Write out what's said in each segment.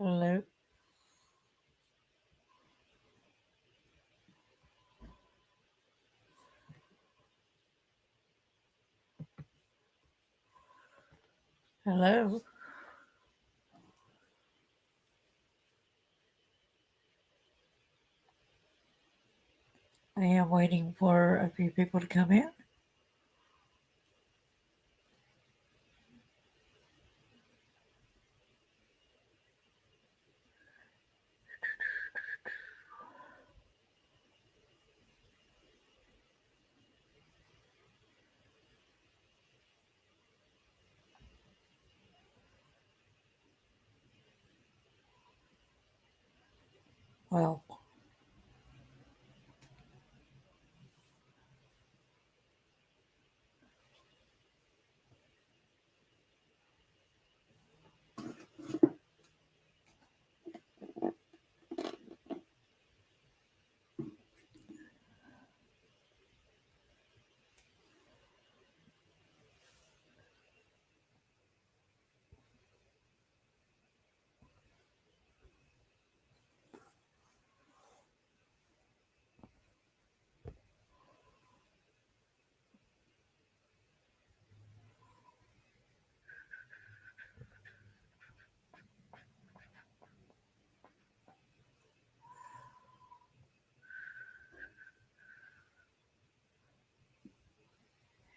Hello. Hello. I am waiting for a few people to come in. Well,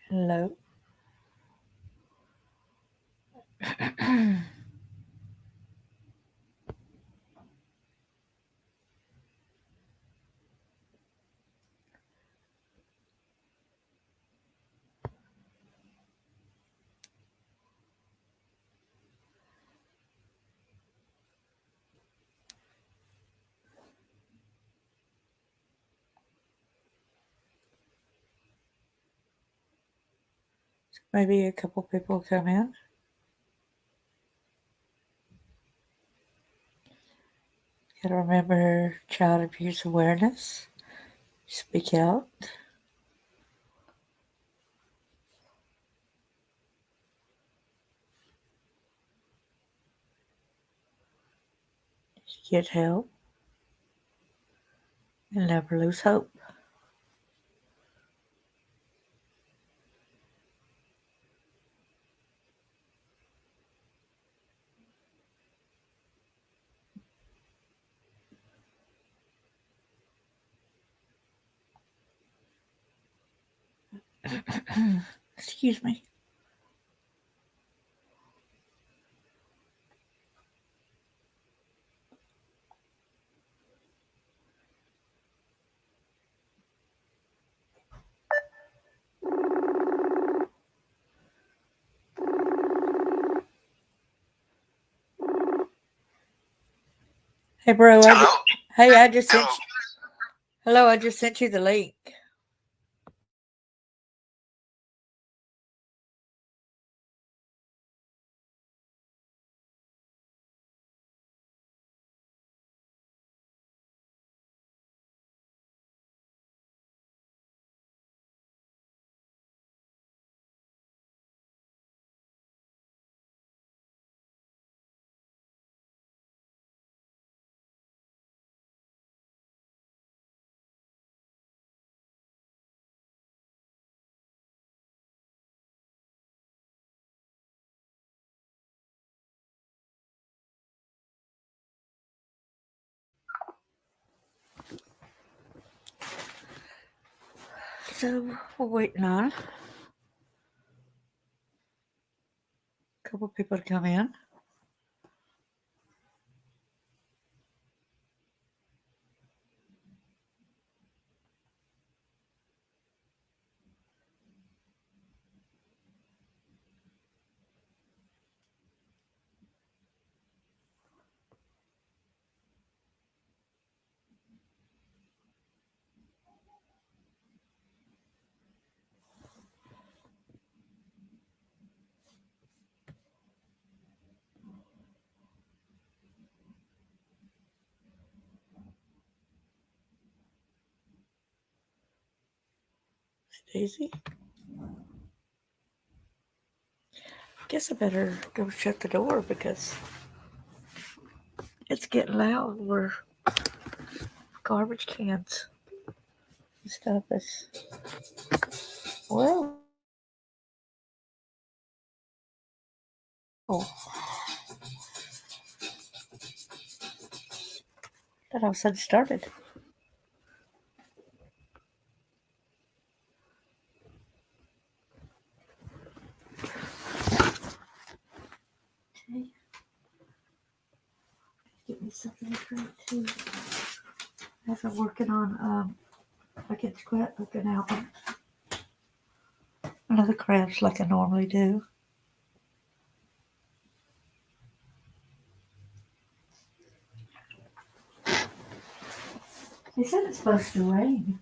hello. Maybe a couple people come in. Gotta remember child abuse awareness. Speak out. Get help. And never lose hope. Excuse me. Hey, bro. Hey, I just sent you. Hello, I just sent you the link. So we're waiting on a couple people to come in. Daisy. Guess I better go shut the door because It's getting loud where garbage cans and stuff is. Well, that all of a sudden started. Okay. Give me something to drink too. As I'm working on like a scrapbooking album. Another crafts like I normally do. They said it's supposed to rain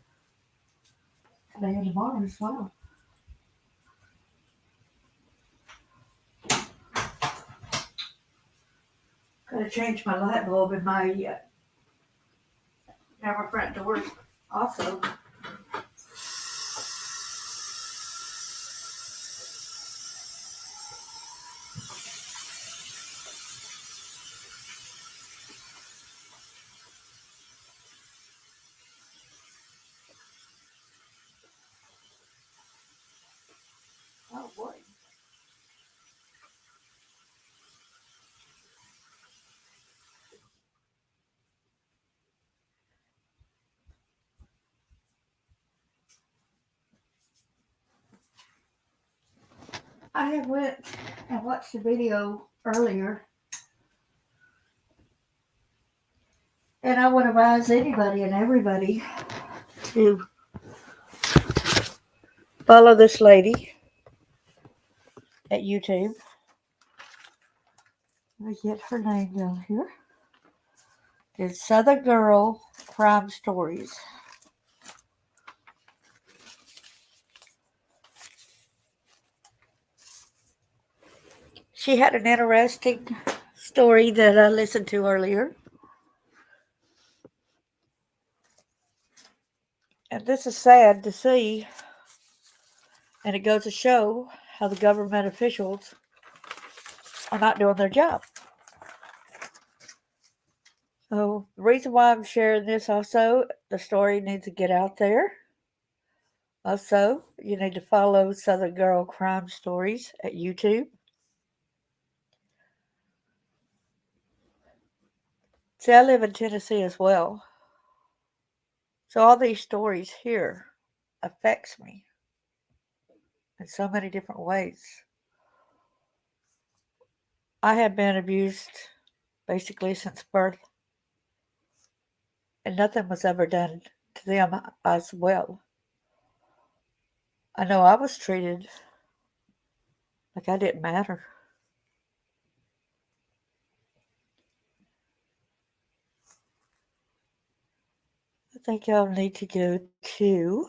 today and tomorrow as well. Gotta change my light bulb in my front door also. Oh boy. I had went and watched the video earlier, and I would advise anybody and everybody to follow this lady at YouTube. Let me get her name down here. It's Southern Girl Crime Stories. She had an interesting story that I listened to earlier. And this is sad to see. And it goes to show how the government officials are not doing their job. So the reason why I'm sharing this also, the story needs to get out there. Also, you need to follow Southern Girl Crime Stories at YouTube. See, I live in Tennessee as well. So all these stories here affects me in so many different ways. I have been abused basically since birth. And nothing was ever done to them as well. I know I was treated like I didn't matter. I think y'all need to go to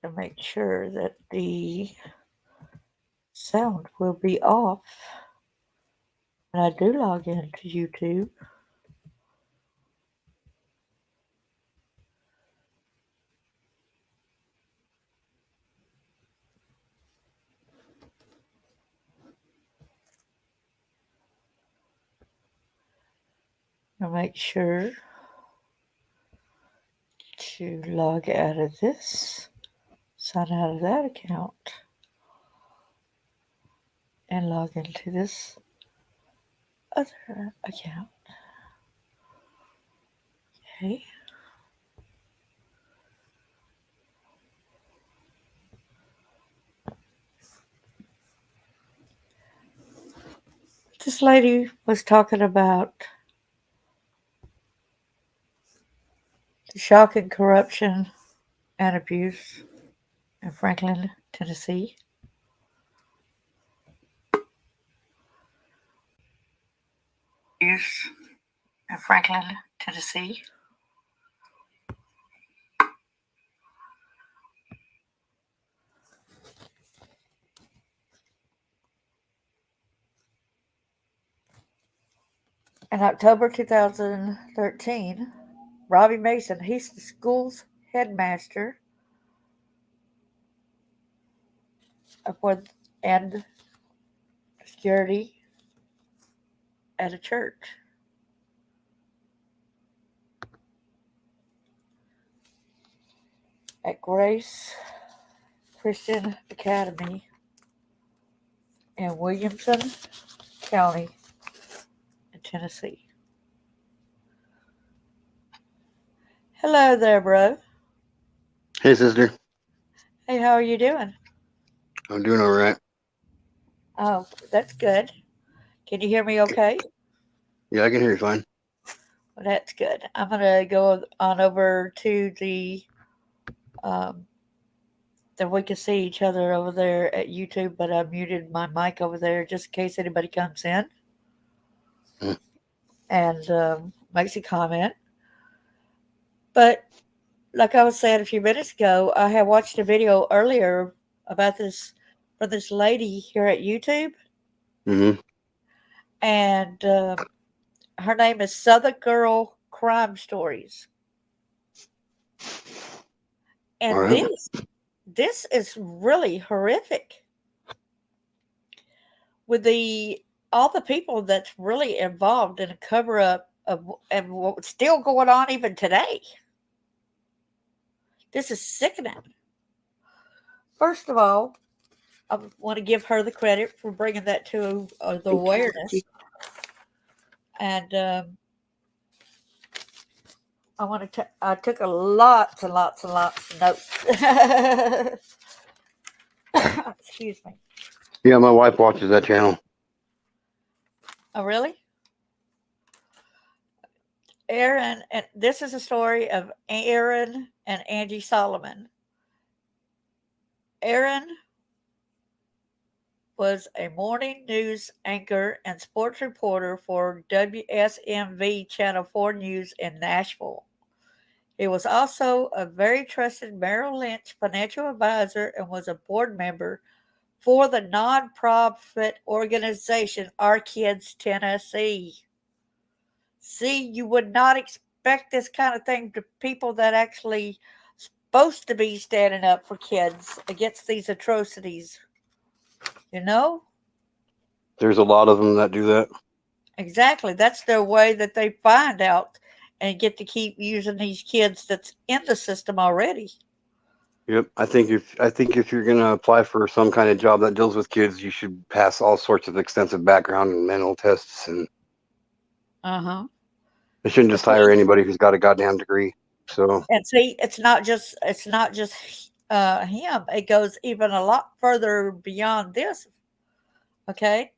and make sure that the sound will be off when I do log into YouTube. And make sure to log out of this, sign out of that account, and log into this other account. Okay. This lady was talking about the shocking corruption and abuse in Franklin, Tennessee. Abuse in Franklin, Tennessee. In October 2013, Robbie Mason, he's the school's headmaster for and security at a church. At Grace Christian Academy in Williamson County in Tennessee. Hello there, bro. Hey, sister. Hey, how are you doing? I'm doing all right. Oh, that's good. Can you hear me okay? Yeah, I can hear you fine. Well, that's good. I'm going to go on over to um, that we can see each other over there at YouTube, but I muted my mic over there just in case anybody comes in Mm. and makes a comment. But like I was saying a few minutes ago, I had watched a video earlier about this from this lady here at YouTube, Mm-hmm. and her name is Southern Girl Crime Stories. All And right. this is really horrific with the all the people that's really involved in a cover up of and what's still going on even today. This is sickening. First of all, I want to give her the credit for bringing that to the awareness, and I took a lots and lots and lots of notes. Excuse me. Yeah, my wife watches that channel. Oh, really? Aaron, and this is a story of Aaron and Angie Solomon. Aaron was a morning news anchor and sports reporter for WSMV Channel 4 News in Nashville. He was also a very trusted Merrill Lynch financial advisor and was a board member for the nonprofit organization Our Kids Tennessee. See, you would not expect this kind of thing to people that actually supposed to be standing up for kids against these atrocities. You know? There's a lot of them that do that. Exactly. That's their way that they find out and get to keep using these kids that's in the system already. Yep. I think if you're gonna apply for some kind of job that deals with kids, you should pass all sorts of extensive background and mental tests, and Uh-huh. they shouldn't But just hire see, anybody who's got a goddamn degree. So, it's not just him. It goes even a lot further beyond this. Okay.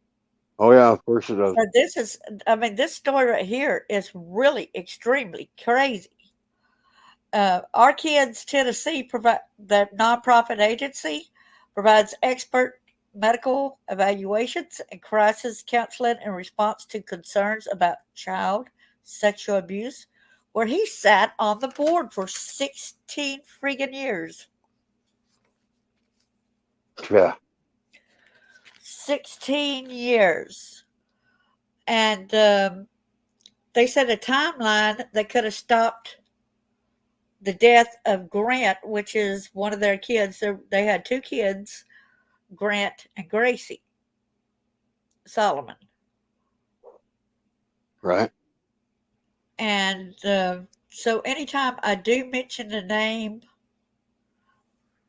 oh yeah, of course it does. So this story right here is really extremely crazy. Our Kids Tennessee provide the nonprofit agency provides expert medical evaluations and crisis counseling in response to concerns about child sexual abuse, where he sat on the board for 16 freaking years. Yeah. 16 years. And they said a timeline that could have stopped the death of Grant, which is one of their kids. They had two kids, Grant and Gracie Solomon. Right. And so anytime I do mention the name,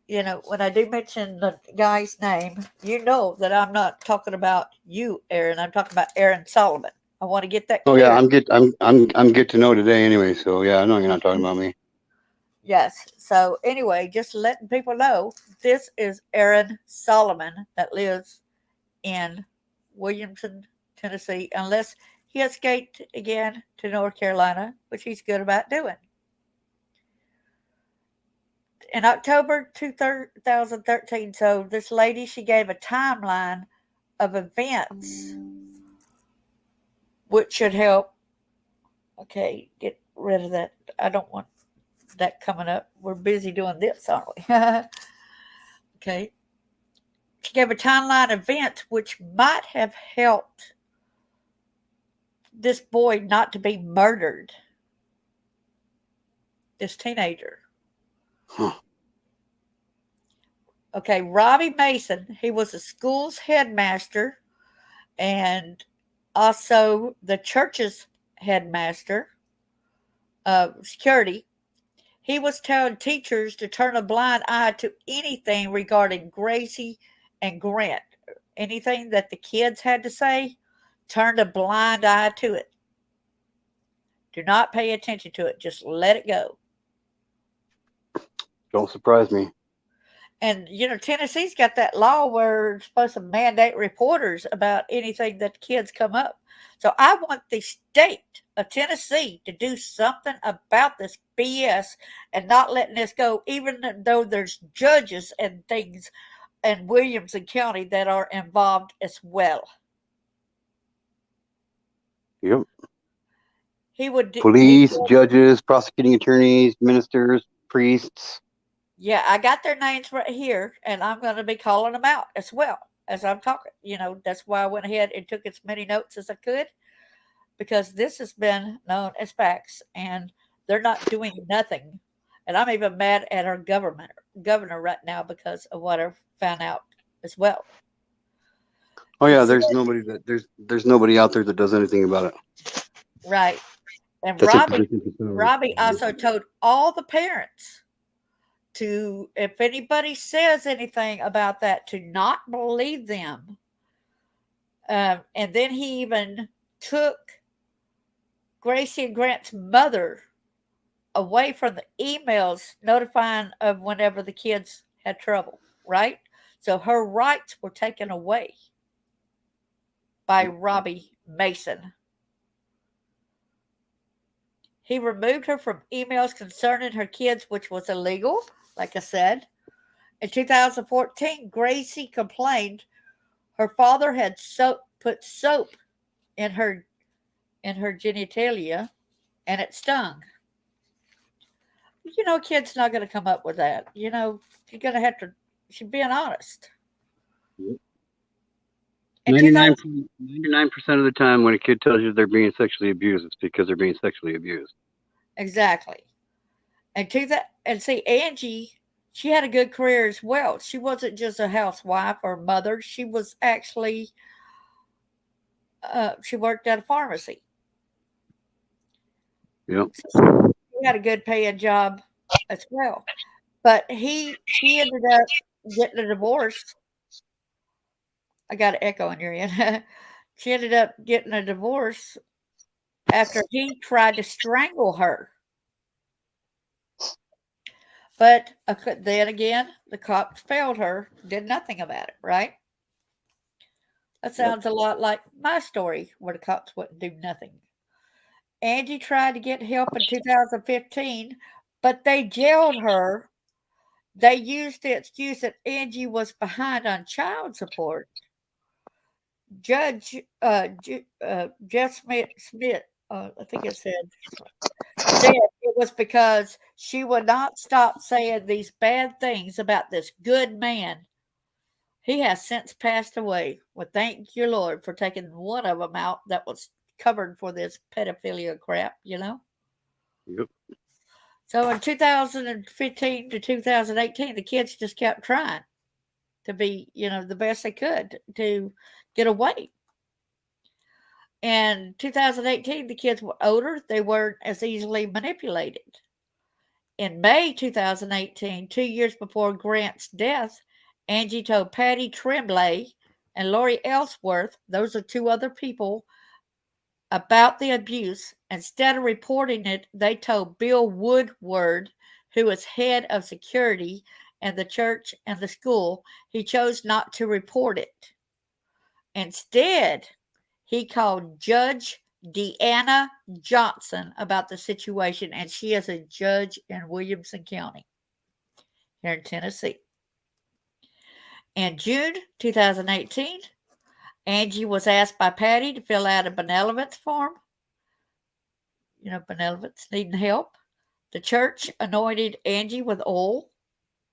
when I do mention the guy's name, you know that I'm not talking about you, Aaron. I'm talking about Aaron Solomon. I want to get that Oh yeah, clear. I'm good to know today anyway. So yeah, I know you're not talking about me. Yes. So anyway, just letting people know this is Aaron Solomon that lives in Williamson, Tennessee, unless he escaped again to North Carolina, which he's good about doing. In October 2013, so this lady, she gave a timeline of events which should help. Okay, get rid of that. I don't want that coming up. We're busy doing this, aren't we? Okay. She gave a timeline event which might have helped this boy not to be murdered, this teenager. Huh. Okay, Robbie Mason, he was the school's headmaster and also the church's headmaster of security. He was telling teachers to turn a blind eye to anything regarding Gracie and Grant. Anything that the kids had to say, turn a blind eye to it. Do not pay attention to it. Just let it go. Don't surprise me. And Tennessee's got that law where it's supposed to mandate reporters about anything that kids come up. So I want the state of Tennessee to do something about this BS and not letting this go, even though there's judges and things in Williamson County that are involved as well. Yep. He would he Police, judges, prosecuting attorneys, ministers, priests. Yeah, I got their names right here, and I'm going to be calling them out as well as I'm talking. That's why I went ahead and took as many notes as I could because this has been known as facts, and they're not doing nothing. And I'm even mad at our governor right now because of what I found out as well. Oh It yeah, said, there's nobody out there that does anything about it. right, and That's in Robbie positions of power. Robbie also told all the parents to, if anybody says anything about that, to not believe them. And then he even took Gracie and Grant's mother away from the emails notifying of whenever the kids had trouble, right? So her rights were taken away by Robbie Mason. He removed her from emails concerning her kids, which was illegal, like I said. In 2014, Gracie complained her father had put soap in her genitalia and it stung. Kid's not going to come up with that. You're going to have to. She's being honest. In 2000, 99% of the time, when a kid tells you they're being sexually abused, it's because they're being sexually abused. exactly. And see, Angie, she had a good career as well. She wasn't just a housewife or mother. She was actually she worked at a pharmacy. Yep. So she had a good paying job as well. But she ended up getting a divorce. I got an echo in your end. She ended up getting a divorce after he tried to strangle her. But then again, the cops failed her, did nothing about it, right? That Yep. sounds a lot like my story where the cops wouldn't do nothing. Angie tried to get help in 2015, but they jailed her. They used the excuse that Angie was behind on child support. Judge Jeff Smith, I think it said it was because she would not stop saying these bad things about this good man. He has since passed away. Well, thank you, Lord, for taking one of them out that was covered for this pedophilia crap. Yep. So in 2015 to 2018, the kids just kept trying to be, the best they could to get away. In 2018, the kids were older. They weren't as easily manipulated. In May 2018, 2 years before Grant's death, Angie told Patty Tremblay and Lori Ellsworth, those are two other people, about the abuse. Instead of reporting it, they told Bill Woodward, who was head of security in the church and the school, he chose not to report it. Instead, he called Judge Deanna Johnson about the situation, and she is a judge in Williamson County here in Tennessee. In June 2018, Angie was asked by Patty to fill out a benevolence form. Benevolence needing help. The church anointed Angie with oil,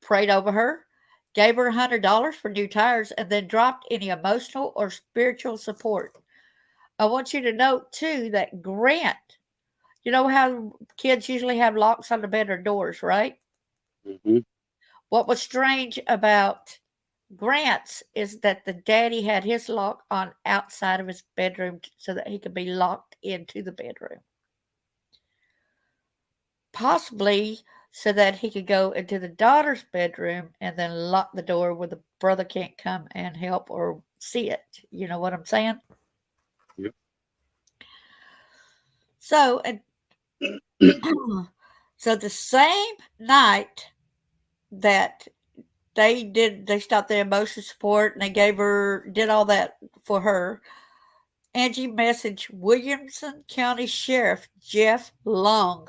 prayed over her, gave her $100 for new tires, and then dropped any emotional or spiritual support. I want you to note, too, that Grant, you know how kids usually have locks on the bedroom doors, right? Mm-hmm. What was strange about Grant's is that the daddy had his lock on outside of his bedroom so that he could be locked into the bedroom, possibly so that he could go into the daughter's bedroom and then lock the door where the brother can't come and help or see it. You know what I'm saying? Yep. So, and so the same night that they stopped their emotional support and they did all that for her. Angie messaged Williamson County Sheriff Jeff Long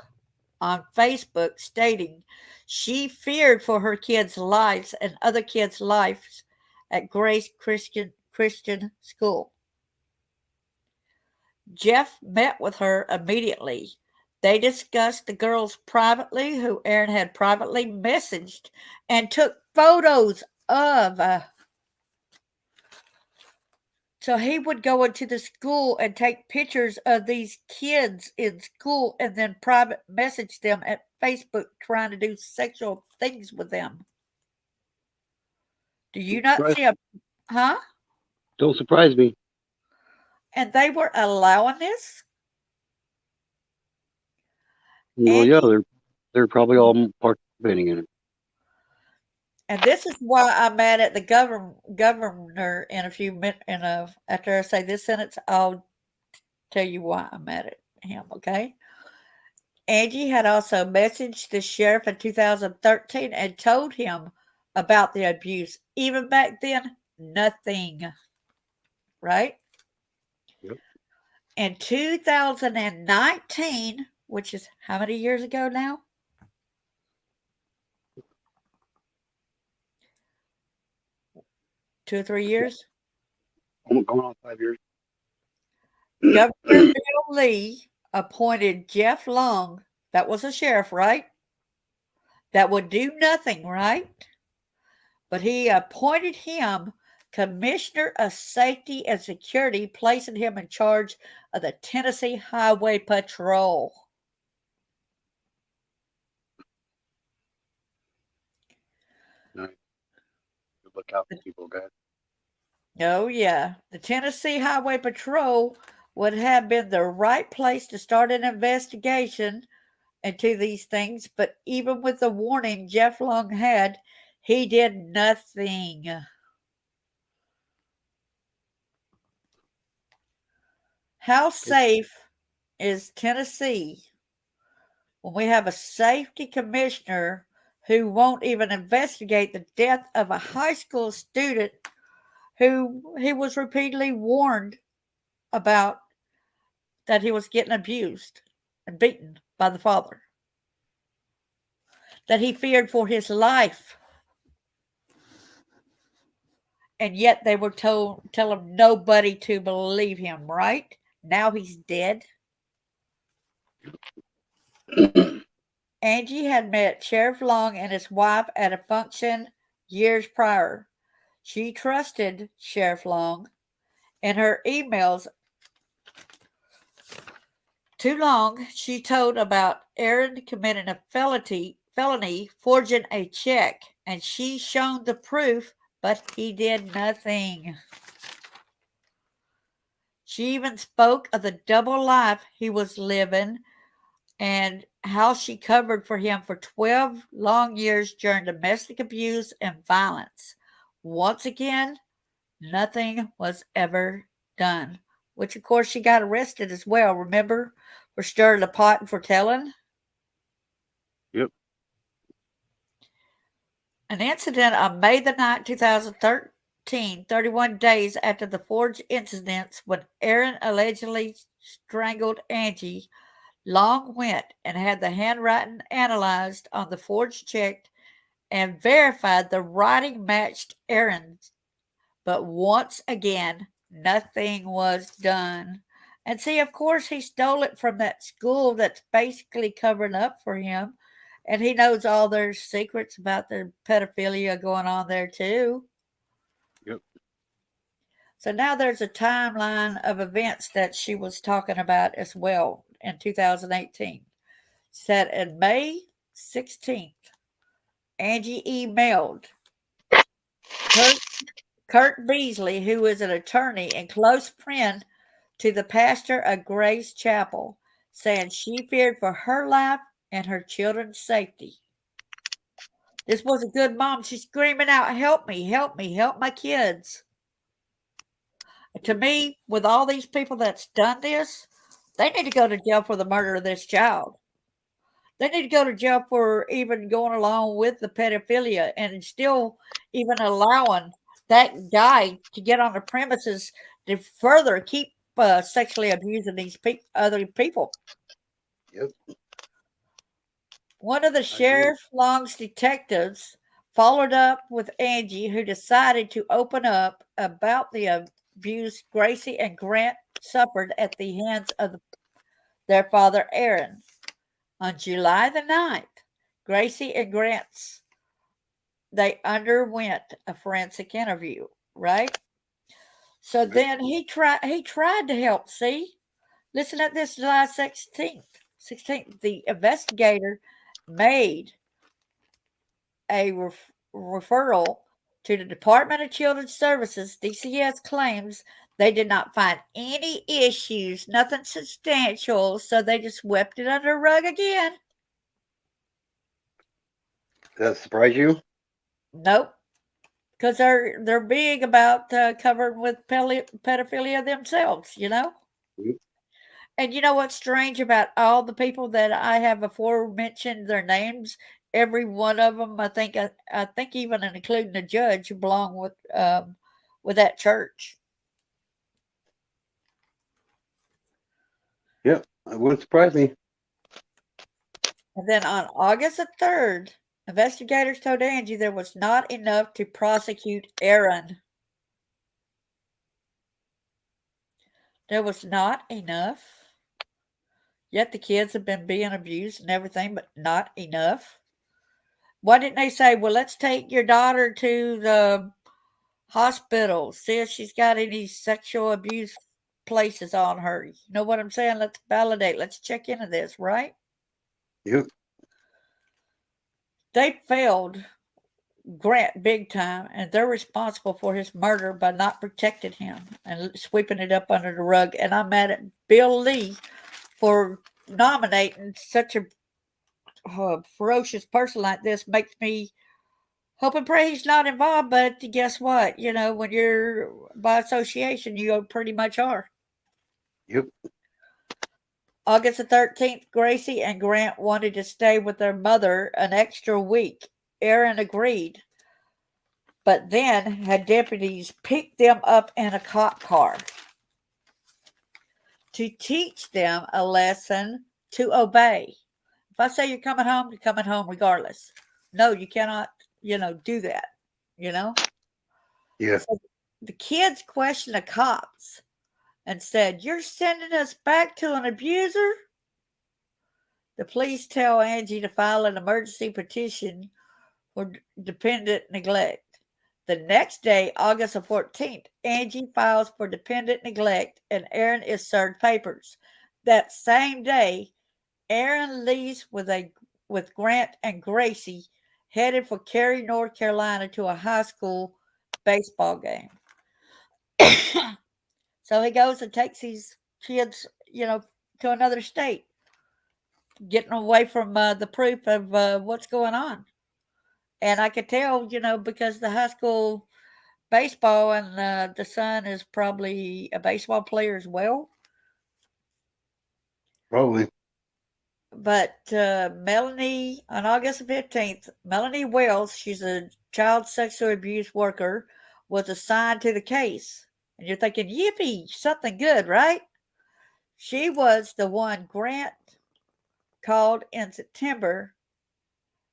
on Facebook stating she feared for her kids' lives and other kids' lives at Grace Christian School. Jeff met with her immediately. They discussed the girls privately, who Aaron had privately messaged, and took photos of. So he would go into the school and take pictures of these kids in school and then private message them at Facebook trying to do sexual things with them. Do you not Surprise. see a huh? Don't surprise me. And they were allowing this? Well, yeah, Angie, they're probably all participating in it. and this is why I'm mad at the governor in a few minutes. After I say this sentence, I'll tell you why I'm mad at him. Okay. Angie had also messaged the sheriff in 2013 and told him about the abuse. Even back then, nothing. Right. Yep. In 2019, which is how many years ago now? 2 or 3 years. Going on 5 years. Governor Bill Lee appointed Jeff Long, that was a sheriff, right? That would do nothing, right? But he appointed him Commissioner of Safety and Security, placing him in charge of the Tennessee Highway Patrol. Nice. Look out for people, guys. Oh, yeah. The Tennessee Highway Patrol would have been the right place to start an investigation into these things, but even with the warning Jeff Long had, he did nothing. How safe is Tennessee when we have a safety commissioner who won't even investigate the death of a high school student who he was repeatedly warned about that he was getting abused and beaten by the father, that he feared for his life, and yet they were tell him nobody to believe him, right? Now he's dead. Angie had met Sheriff Long and his wife at a function years prior. She trusted Sheriff Long. In her emails to Long, she told about Aaron committing a felony forging a check, and she shown the proof, but he did nothing. She even spoke of the double life he was living and how she covered for him for 12 long years during domestic abuse and violence. Once again, nothing was ever done, which of course she got arrested as well, remember, for stirring the pot and for telling. Yep. An incident on May the 9th, 2013, 31 days after the forged incidents when Aaron allegedly strangled Angie, Long went and had the handwriting analyzed on the forged check and verified the writing matched Aaron's. But once again, nothing was done. And see, of course, he stole it from that school that's basically covering up for him. And he knows all their secrets about their pedophilia going on there, too. Yep. So now there's a timeline of events that she was talking about as well in 2018. Said in May 16th, Angie emailed Kurt, Kurt Beasley, who is an attorney and close friend to the pastor of Grace Chapel, saying she feared for her life and her children's safety. This was a good mom. She's screaming out, "Help me, help me, help my kids." To me, with all these people that's done this, they need to go to jail for the murder of this child. They need to go to jail for even going along with the pedophilia and still even allowing that guy to get on the premises to further keep sexually abusing these other people. Yep. One of the I agree. Sheriff Long's detectives followed up with Angie, who decided to open up about the abuse Gracie and Grant suffered at the hands of their father, Aaron. On July the 9th, Gracie and Grant's they underwent a forensic interview, right? So Right. then he tried to help. See, listen at this July 16th. The investigator made a referral to the Department of Children's Services. DCS claims they did not find any issues, nothing substantial, so they just swept it under the rug again. Does that surprise you? Nope, because they're big about covering with pedophilia themselves, you know. Yep. And you know what's strange about all the people that I have before mentioned their names? Every one of them, I think even including the judge, belong with that church. Yep. It wouldn't surprise me. And then on August the 3rd, investigators told Angie there was not enough to prosecute Aaron. There was not enough. Yet the kids have been being abused and everything, but not enough. Why didn't they say, well, let's take your daughter to the hospital, see if she's got any sexual abuse places on her? You know what I'm saying? Let's validate, let's check into this, right? Yep. They failed Grant big time, and they're responsible for his murder by not protecting him and sweeping it up under the rug. And I'm mad at Bill Lee for nominating such a ferocious person like this. Makes me hope and pray he's not involved. But guess what? You know, when you're by association, you pretty much are. Yep. August the 13th, Gracie and Grant wanted to stay with their mother an extra week. Aaron agreed, but then had deputies pick them up in a cop car to teach them a lesson to obey. If I say you're coming home regardless. No, you cannot, do that, you know? Yeah. So the kids questioned the cops and said, "You're sending us back to an abuser?" The police tell Angie to file an emergency petition for dependent neglect. The next day, August the 14th, Angie files for dependent neglect and Aaron is served papers. That same day, Aaron leaves with Grant and Gracie headed for Cary, North Carolina to a high school baseball game. So he goes and takes these kids, to another state, getting away from the proof of what's going on. And I could tell, because the high school baseball and the son is probably a baseball player as well. Probably. But Melanie, on August 15th, Melanie Wells, she's a child sexual abuse worker, was assigned to the case. And you're thinking, yippee, something good, right? She was the one Grant called in September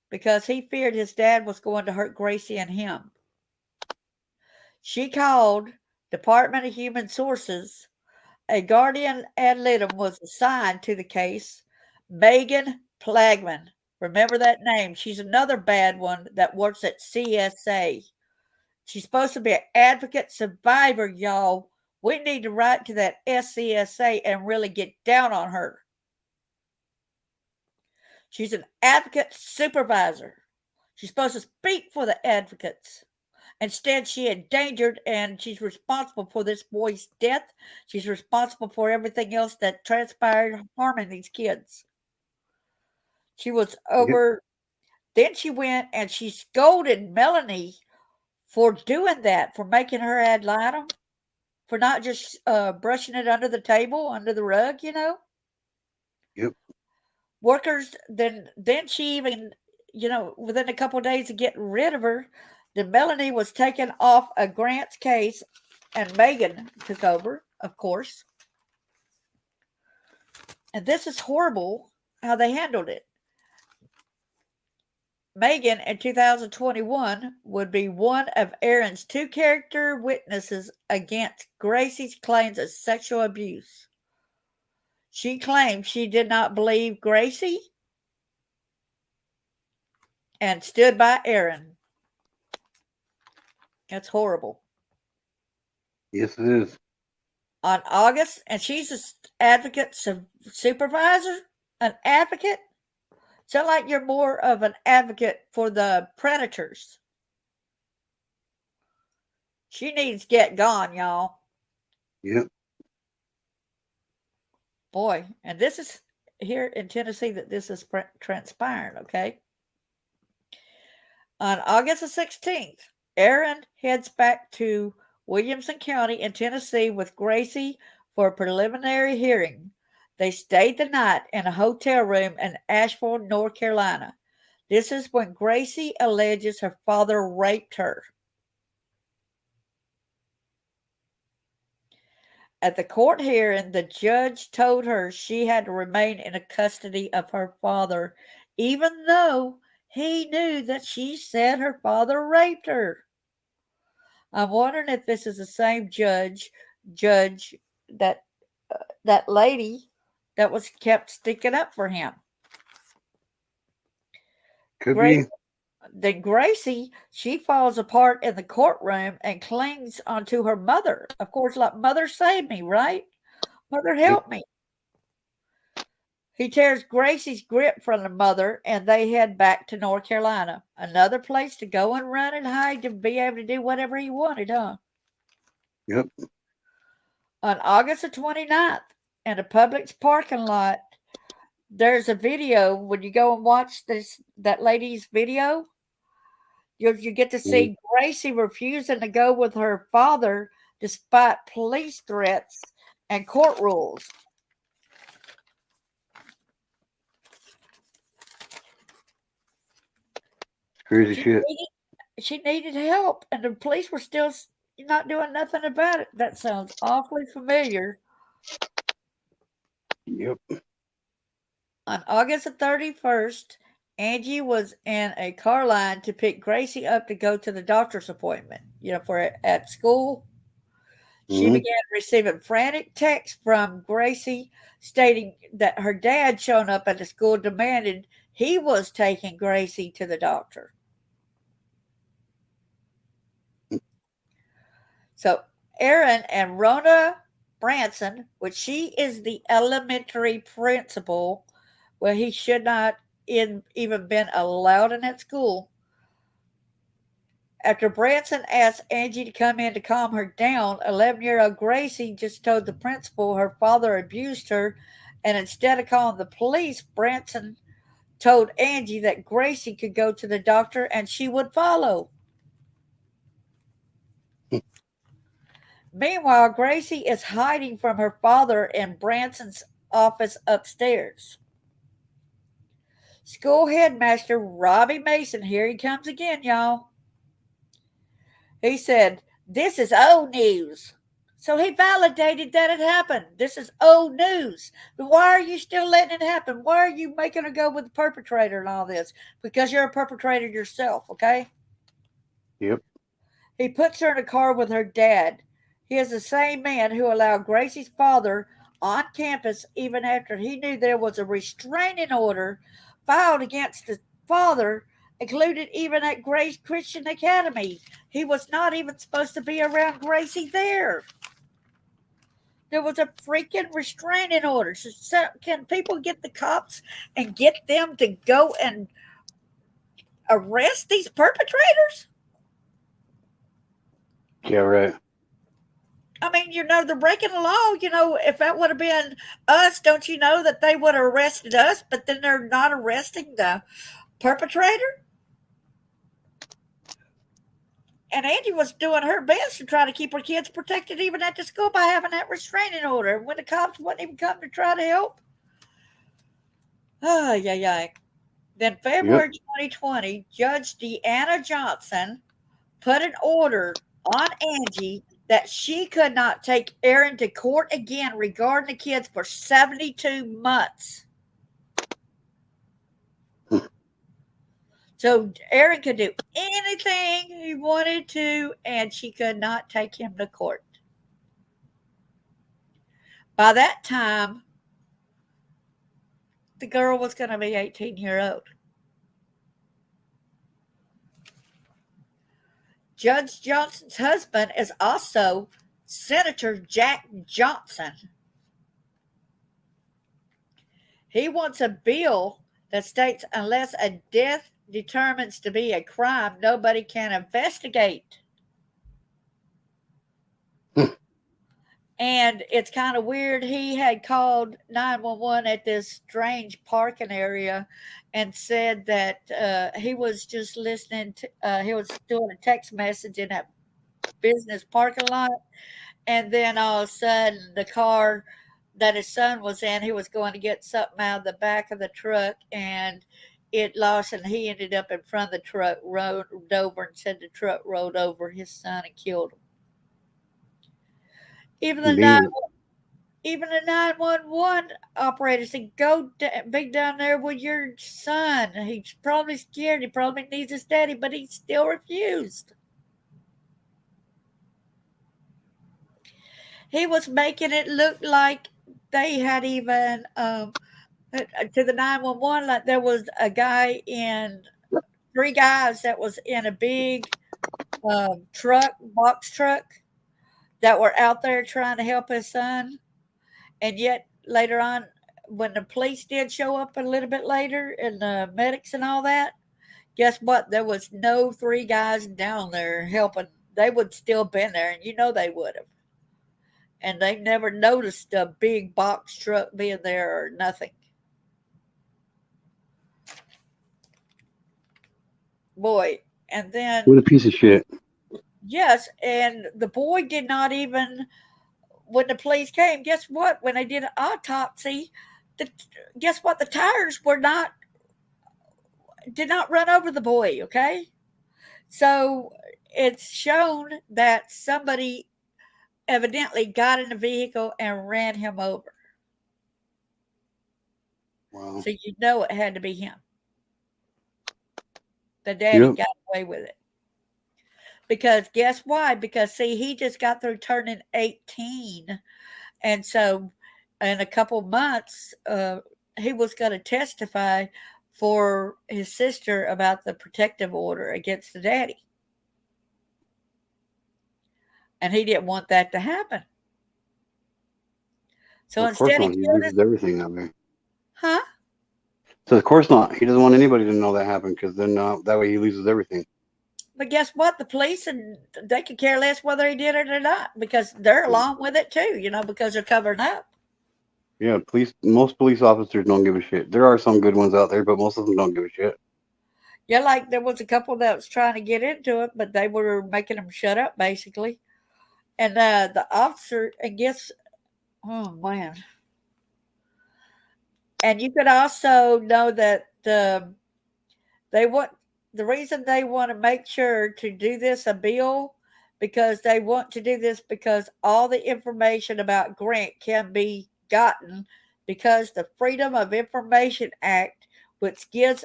because he feared his dad was going to hurt Gracie and him. She called Department of Human Sources. A guardian ad litem was assigned to the case, Megan Plagman. Remember that name. She's another bad one that works at CSA. She's supposed to be an advocate survivor, y'all. We need to write to that SCSA and really get down on her. She's an advocate supervisor. She's supposed to speak for the advocates. Instead, she endangered and she's responsible for this boy's death. She's responsible for everything else that transpired harming these kids. She was Yep. over. Then she went and she scolded Melanie for doing that, for making her ad litem, for not just brushing it under the table, under the rug, you know. Yep. Workers, then she even, within a couple of days of getting rid of her, then Melanie was taken off a Grant's case and Megan took over, of course. And this is horrible how they handled it. Megan in 2021 would be one of Aaron's two character witnesses against Gracie's claims of sexual abuse. She claimed she did not believe Gracie and stood by Aaron. That's horrible. Yes, it is. On August, and she's an advocate supervisor, an advocate. Sound like you're more of an advocate for the predators. She needs to get gone, y'all. Yep. Boy, and this is here in Tennessee that this is transpiring, okay? On August the 16th, Aaron heads back to Williamson County in Tennessee with Gracie for a preliminary hearing. They stayed the night in a hotel room in Asheville, North Carolina. This is when Gracie alleges her father raped her. At the court hearing, the judge told her she had to remain in the custody of her father, even though he knew that she said her father raped her. I'm wondering if this is the same judge that that lady that was kept sticking up for him. Could Grace, be. then Gracie, she falls apart in the courtroom and clings onto her mother. Of course, like mother saved me, right? Mother Yep. help me. He tears Gracie's grip from the mother and they head back to North Carolina. Another place to go and run and hide to be able to do whatever he wanted, huh? Yep. On August the 29th, in a Publix parking lot, there's a video. When you go and watch that lady's video, you get to Mm. see Gracie refusing to go with her father despite police threats and court rules. Crazy She shit. needed, she needed help, and the police were still not doing nothing about it. That sounds awfully familiar. Yep. On August the 31st, Angie was in a car line to pick Gracie up to go to the doctor's appointment, for at school. She Hmm. began receiving frantic texts from Gracie stating that her dad shown up at the school demanded he was taking Gracie to the doctor. So Aaron and Rona Branson, which she is the elementary principal, well, he should not even been allowed in that school. After Branson asked Angie to come in to calm her down, 11-year-old Gracie just told the principal her father abused her, and instead of calling the police, Branson told Angie that Gracie could go to the doctor and she would follow. Meanwhile, Gracie is hiding from her father in Branson's office upstairs. School headmaster Robbie Mason, here he comes again, y'all. He said, "This is old news." So he validated that it happened. This is old news. But why are you still letting it happen? Why are you making her go with the perpetrator and all this? Because you're a perpetrator yourself, okay? Yep. He puts her in a car with her dad. He is the same man who allowed Gracie's father on campus even after he knew there was a restraining order filed against the father, included even at Grace Christian Academy. He was not even supposed to be around Gracie there. There was a freaking restraining order. So can people get the cops and get them to go and arrest these perpetrators? Yeah, right. I mean, they're breaking the law. If that would have been us, don't you know that they would have arrested us, but then they're not arresting the perpetrator? And Angie was doing her best to try to keep her kids protected even at the school by having that restraining order. When the cops wouldn't even come to try to help. Oh, yeah, yeah. Then Yep. February 2020, Judge Deanna Johnson put an order on Angie that she could not take Aaron to court again regarding the kids for 72 months. So Aaron could do anything he wanted to, and she could not take him to court. By that time, the girl was going to be 18-year-old. Judge Johnson's husband is also Senator Jack Johnson. He wants a bill that states unless a death determines to be a crime, nobody can investigate. And it's kind of weird. He had called 911 at this strange parking area and said that he was just listening to, he was doing a text message in that business parking lot. And then all of a sudden, the car that his son was in, he was going to get something out of the back of the truck, and it lost, and he ended up in front of the truck, rolled over, and said the truck rolled over his son and killed him. Even the nine, Indeed. even the 911 operator said, "Go be down there with your son. He's probably scared. He probably needs his daddy," but he still refused. He was making it look like they had even to the 911, like there was a guy in three guys that was in a big truck, box truck, that were out there trying to help his son. And yet later on, when the police did show up a little bit later and the medics and all that, guess what? There was no three guys down there helping. They would still been there, and they would have. And they never noticed a big box truck being there or nothing. Boy, and What then a piece of shit. yes, and the boy did not even, when the police came, guess what? When they did an autopsy, the, guess what? The tires were not, did not run over the boy, okay? So it's shown that somebody evidently got in the vehicle and ran him over. Wow. So it had to be him. The daddy Yep. got away with it. Because guess why? Because see, he just got through turning 18. And so in a couple months, he was going to testify for his sister about the protective order against the daddy. And he didn't want that to happen. So Well, of course instead, he not. He killed his, loses everything that way. huh? So of course not. He doesn't want anybody to know that happened because then that way he loses everything. But guess what? The police, and they could care less whether he did it or not because they're along with it too, because they're covering up. Yeah, most police officers don't give a shit. There are some good ones out there, but most of them don't give a shit. Yeah, like there was a couple that was trying to get into it, but they were making them shut up basically. And the officer, and guess, oh man. And you could also know that they want, the reason they want to make sure to do this a bill, because they want to do this because all the information about Grant can be gotten because the Freedom of Information Act, which gives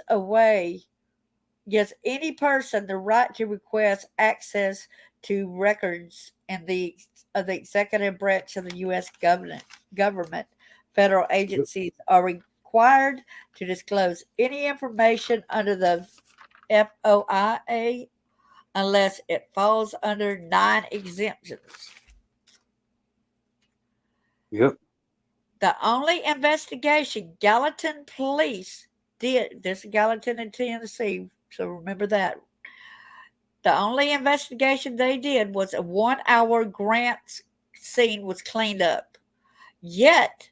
any person the right to request access to records in the executive branch of the U.S. government. Federal Yep. agencies are required to disclose any information under the FOIA unless it falls under nine exemptions. Yep. The only investigation Gallatin police did, this is Gallatin in Tennessee, So remember that. The only investigation they did was a 1 hour Grant's scene was cleaned up. Yet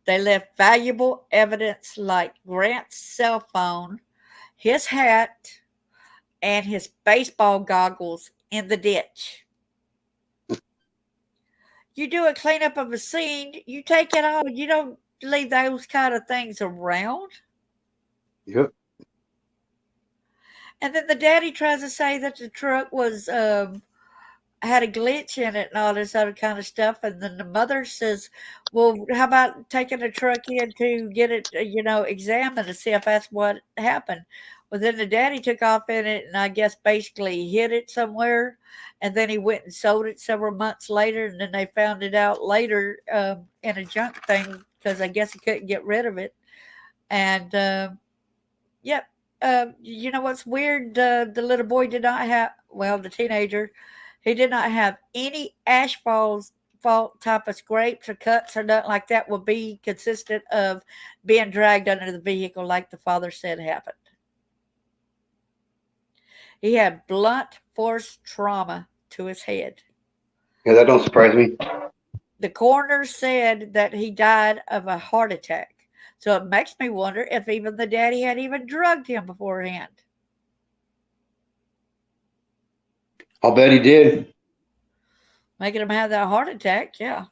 they left valuable evidence like Grant's cell phone, his hat, and his baseball goggles in the ditch. You do a cleanup of a scene, you take it all. You don't leave those kind of things around. Yep. And then the daddy tries to say that the truck was had a glitch in it and all this other kind of stuff. And then the mother says, "Well, how about taking the truck in to get it, examined to see if that's what happened?" Well, then the daddy took off in it and I guess basically hid it somewhere. And then he went and sold it several months later. And then they found it out later in a junk thing because I guess he couldn't get rid of it. And yep. You know what's weird? The little boy did not have, well, the teenager, he did not have any asphalt fault type of scrapes or cuts or nothing like that would be consistent of being dragged under the vehicle like the father said happened. He had blunt force trauma to his head. Yeah, that don't surprise me. The coroner said that he died of a heart attack. So it makes me wonder if even the daddy had even drugged him beforehand. I'll bet he did. Making him have that heart attack, yeah.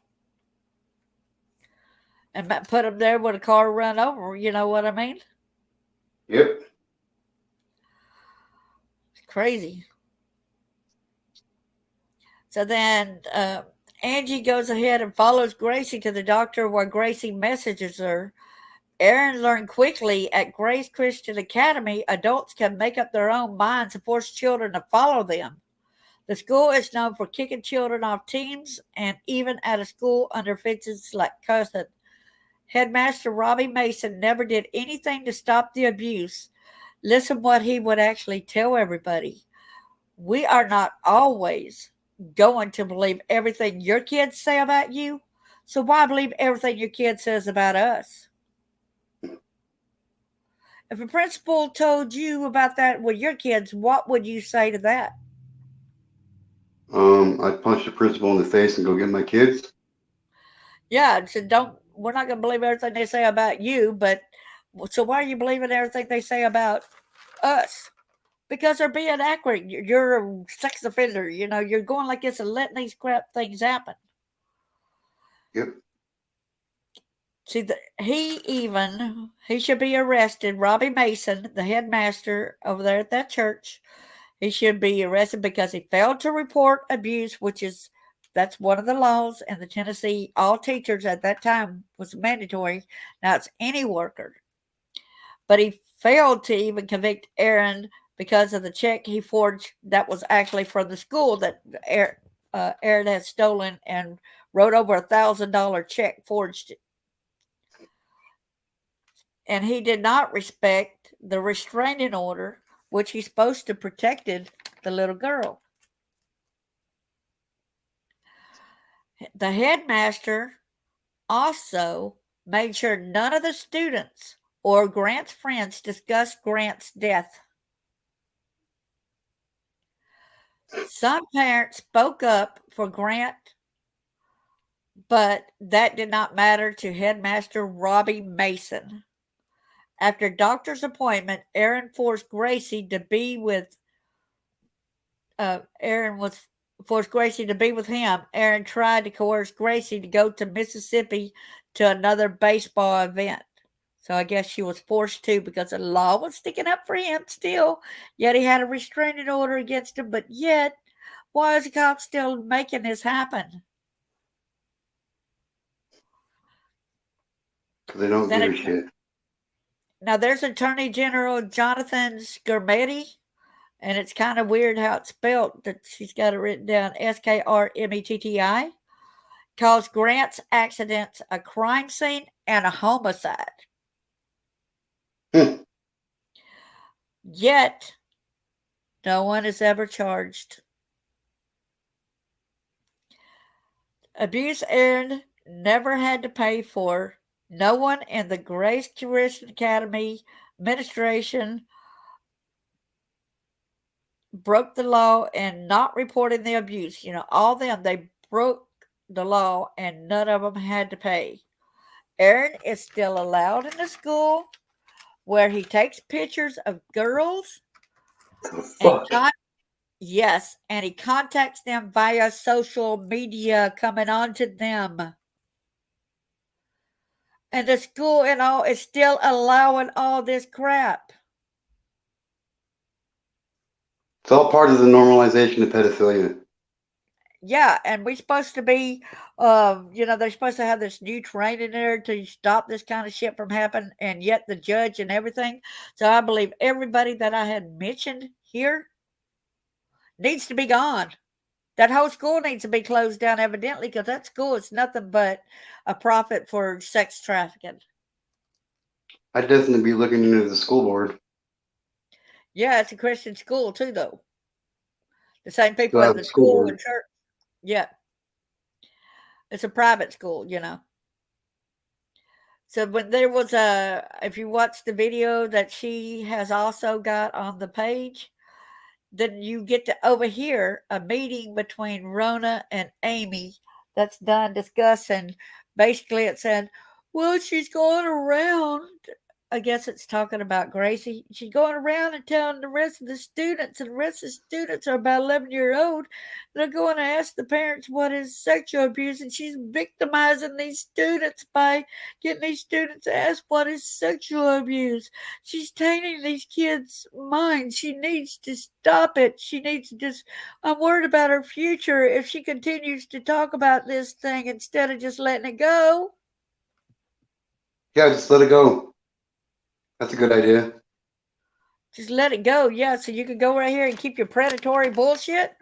And put him there with a car run over. You know what I mean? Yep. It's crazy. So then Angie goes ahead and follows Gracie to the doctor where Gracie messages her. Aaron learned quickly at Grace Christian Academy adults can make up their own minds and force children to follow them. The school is known for kicking children off teams and even at a school under fences like cussing. Headmaster Robbie Mason never did anything to stop the abuse. Listen what he would actually tell everybody. We are not always going to believe everything your kids say about you. So why believe everything your kid says about us? If a principal told you about that with your kids, what would you say to that? I'd punch the principal in the face and go get my kids. Yeah, so don't. We're not going to believe everything they say about you, but so why are you believing everything they say about us? Because they're being accurate. You're a sex offender. You're going like this and letting these crap things happen. Yep. See, he should be arrested. Robbie Mason, the headmaster over there at that church, he should be arrested because he failed to report abuse, that's one of the laws in the Tennessee. All teachers at that time was mandatory. Now it's any worker. But he failed to even convict Aaron because of the check he forged that was actually from the school that Aaron had stolen and wrote over $1,000 check forged. And he did not respect the restraining order, which he's supposed to protected the little girl. The headmaster also made sure none of the students or Grant's friends discussed Grant's death. Some parents spoke up for Grant, but that did not matter to Headmaster Robbie Mason. After doctor's appointment, Aaron forced Gracie to be with Aaron was forced Gracie to be with him. Aaron tried to coerce Gracie to go to Mississippi to another baseball event. So I guess she was forced to because the law was sticking up for him still. Yet he had a restraining order against him. But yet, why is the cop still making this happen? Because they don't Then give it, a shit. now there's Attorney General Jonathan Skrmetti, and it's kind of weird how it's spelled. That she's got it written down Skrmetti. Calls Grant's accidents a crime scene and a homicide. Hmm. Yet, no one is ever charged. Abuse Aaron never had to pay for. No one in the Grace Christian Academy administration broke the law and not reporting the abuse. All them, they broke the law and none of them had to pay. Aaron is still allowed in the school where he takes pictures of girls The and fuck. yes, and he contacts them via social media coming on to them. And the school and all is still allowing all this crap. It's all part of the normalization of pedophilia. Yeah, and we're supposed to be, they're supposed to have this new training there to stop this kind of shit from happening, and yet the judge and everything. So I believe everybody that I had mentioned here needs to be gone. That whole school needs to be closed down, evidently, because that school is nothing but a profit for sex trafficking. I'd definitely be looking into the school board. Yeah, it's a Christian school too, though. The same people Still at have the the school school board. and church. Yeah, it's a private school. So when there was if you watch the video that she has also got on the page, then you get to overhear a meeting between Rona and Amy that's done discussing. Basically, it said, well, she's going around. I guess it's talking about Gracie. She's going around and telling the rest of the students, and the rest of the students are about 11-year old. They're going to ask the parents what is sexual abuse, and she's victimizing these students by getting these students to ask what is sexual abuse. She's tainting these kids' minds. She needs to stop it. She needs to just. I'm worried about her future if she continues to talk about this thing instead of just letting it go. Yeah, just let it go. That's a good idea. Just let it go. Yeah, so you can go right here and keep your predatory bullshit.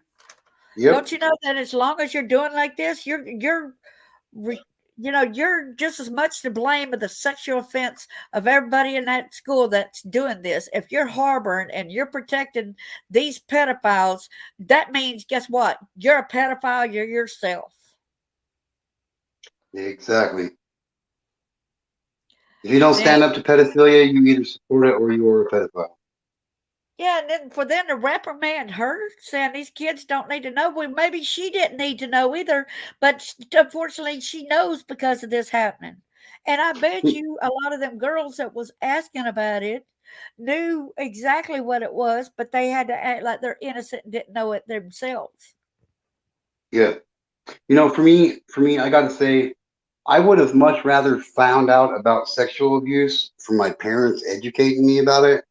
Don't Yep. you know that as long as you're doing like this, you're just as much to blame of the sexual offense of everybody in that school that's doing this. If you're harboring and you're protecting these pedophiles, that means guess what? You're a pedophile. You're yourself. Exactly. If you don't Now, stand up to pedophilia, you either support it or you are a pedophile. yeah, and then for them to reprimand her, saying these kids don't need to know. Well, maybe she didn't need to know either, but unfortunately, she knows because of this happening. And I bet you a lot of them girls that was asking about it knew exactly what it was, but they had to act like they're innocent and didn't know it themselves. Yeah. For me, I got to say, I would have much rather found out about sexual abuse from my parents educating me about it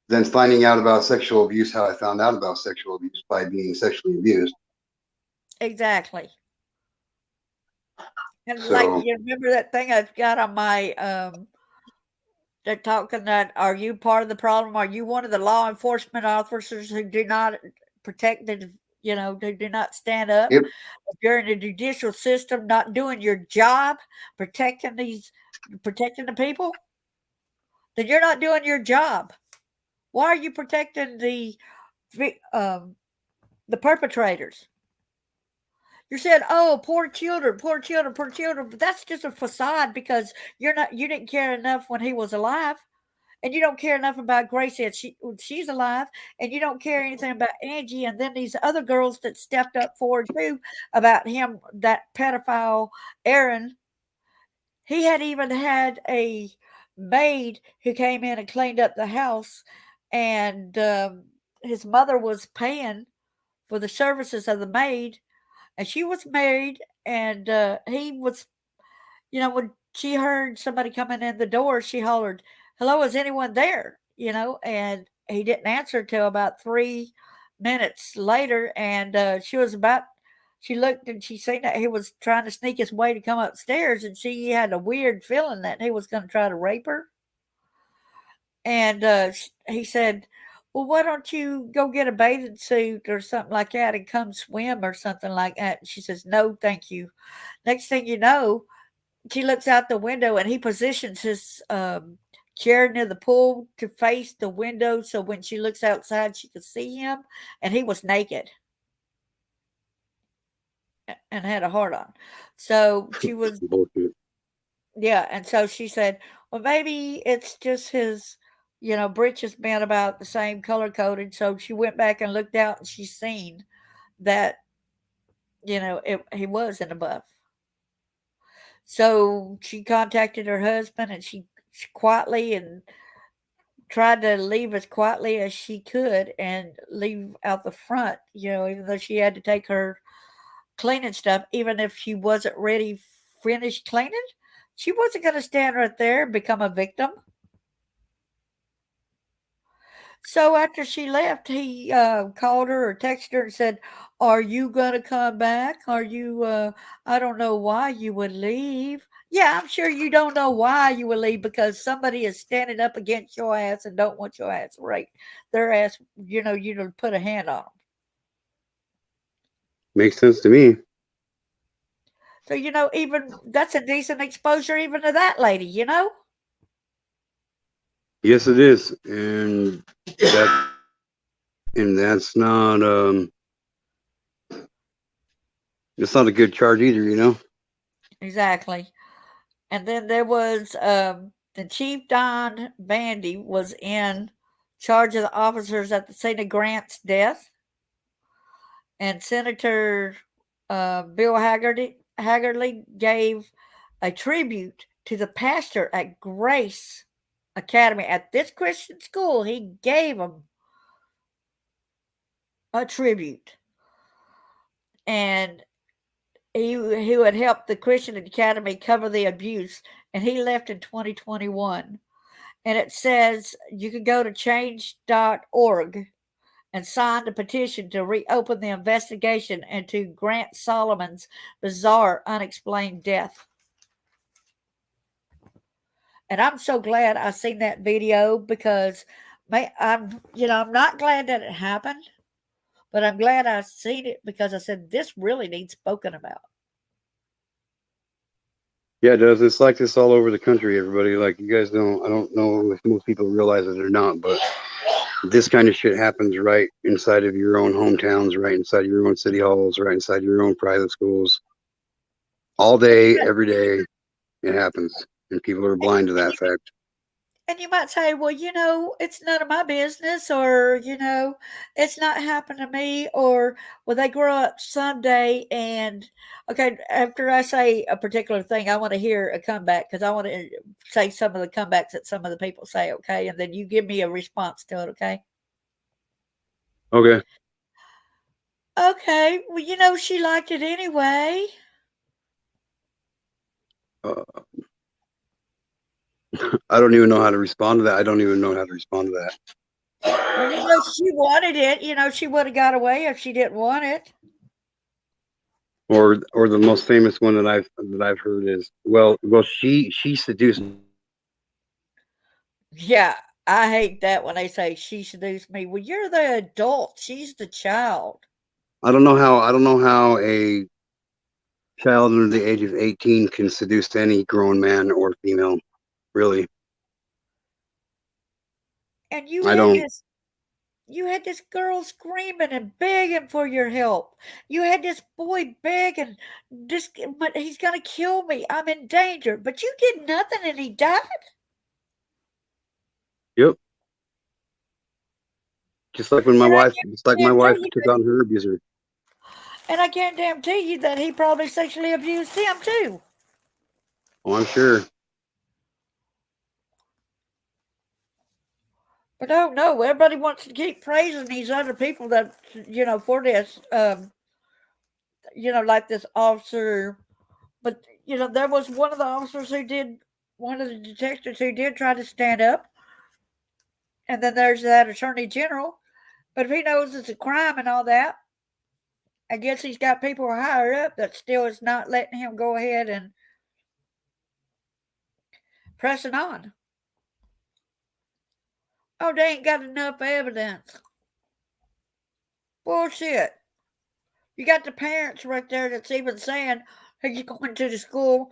than finding out about sexual abuse how I found out about sexual abuse by being sexually abused. Exactly. And like So, you remember that thing I've got on my they're talking that are you part of the problem? Are you one of the law enforcement officers who do not protect who do not stand up? yep, If you're in the judicial system not doing your job, protecting protecting the people, then you're not doing your job. Why are you protecting vi- um, the perpetrators? You said, "Oh, poor children, poor children, poor children," but that's just a facade because you didn't care enough when he was alive. And you don't care enough about Gracie and she's alive, and you don't care anything about Angie, and then these other girls that stepped up forward too about him, that pedophile Aaron. He had even had a maid who came in and cleaned up the house, and his mother was paying for the services of the maid, and she was married, and he was when she heard somebody coming in the door, she hollered, "Hello, is anyone there?" And he didn't answer till about 3 minutes later. And she looked and she seen that he was trying to sneak his way to come upstairs, and she had a weird feeling that he was going to try to rape her. And he said, "Well, why don't you go get a bathing suit or something like that and come swim or something like that?" And she says, "No, thank you." Next thing you know, she looks out the window and he positions his chair near the pool to face the window so when she looks outside she could see him, and he was naked and had a heart on. So she was, bullshit. yeah, and so she said, well, maybe it's just his, breeches been about the same color coded. So she went back and looked out and she seen that, he was in a buff. So she contacted her husband and she quietly and tried to leave as quietly as she could and leave out the front, even though she had to take her cleaning stuff, even if she wasn't ready, finished cleaning. She wasn't going to stand right there and become a victim. So after she left, he called her or texted her and said, "Are you gonna come back? Are you? I don't know why you would leave. Yeah, I'm sure you don't know why you would leave because somebody is standing up against your ass and don't want your ass raped. Their ass, you to put a hand on them. Makes sense to me. So even that's a decent exposure even to that lady. Yes, it is, and that's not it's not a good charge either. Exactly. And then there was the Chief Don Bandy was in charge of the officers at the scene of Grant's death, and Senator Bill Haggerty gave a tribute to the pastor at Grace Academy at this Christian school. He gave him a tribute, and he had helped the Christian Academy cover the abuse, and he left in 2021. And it says you can go to change.org and sign the petition to reopen the investigation into Grant Solomon's bizarre, unexplained death. And I'm so glad I seen that video because I'm not glad that it happened, but I'm glad I seen it because I said this really needs spoken about. Yeah, it does. It's like this all over the country, everybody. Like, you guys don't, I don't know if most people realize it or not, but this kind of shit happens right inside of your own hometowns, right inside your own city halls, right inside your own private schools. All And you day, might, every day, it happens. And people are blind to and that you fact. And you might say, well, it's none of my business, or, it's not happened to me, or will they grow up someday? And, okay, after I say a particular thing, I want to hear a comeback because I want to say some of the comebacks that some of the people say, okay? And then you give me a response to it, okay? Okay. Okay, well, she liked it anyway. Uh, I don't even know how to respond to that. I don't even know how to respond to that. Well, she wanted it. She would have got away if she didn't want it. Or the most famous one that I've heard is, well, she seduced. Yeah, I hate that when they say she seduced me. Well, you're the adult. She's the child. I don't know how a child under the age of 18 can seduce any grown man or female. Really, And I don't. you had this girl screaming and begging for your help. You had this boy begging, this but he's gonna kill me. I'm in danger. But you did nothing and he died. Yep. And I Just like my wife guarantee you took on her abuser. and I guarantee you that he probably sexually abused him too. Oh, I'm sure. But oh no, everybody wants to keep praising these other people that for this like this officer. But there was one of the officers who did, one of the detectives who did try to stand up, and then there's that attorney general. But if he knows it's a crime and all that, I guess he's got people higher up that still is not letting him go ahead and pressing on. Oh, they ain't got enough evidence. Bullshit. You got the parents right there that's even saying, "Hey, you going to the school?"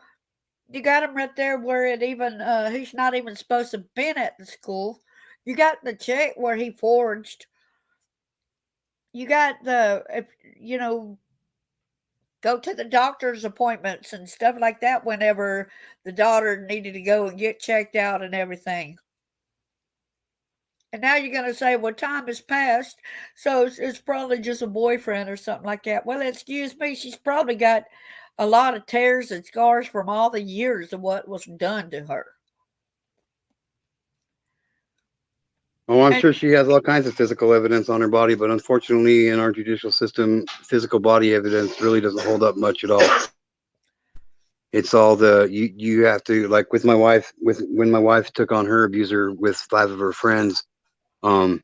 You got him right there where it even he's not even supposed to have been at the school. You got the check where he forged. You got the if go to the doctor's appointments and stuff like that whenever the daughter needed to go and get checked out and everything. And now you're going to say, well, time has passed, so it's probably just a boyfriend or something like that. Well, excuse me, she's probably got a lot of tears and scars from all the years of what was done to her. Oh, I'm And sure she has all kinds of physical evidence on her body, but unfortunately, in our judicial system, physical body evidence really doesn't hold up much at all. It's all you have to, like with my wife, with when my wife took on her abuser with 5 of her friends. Um,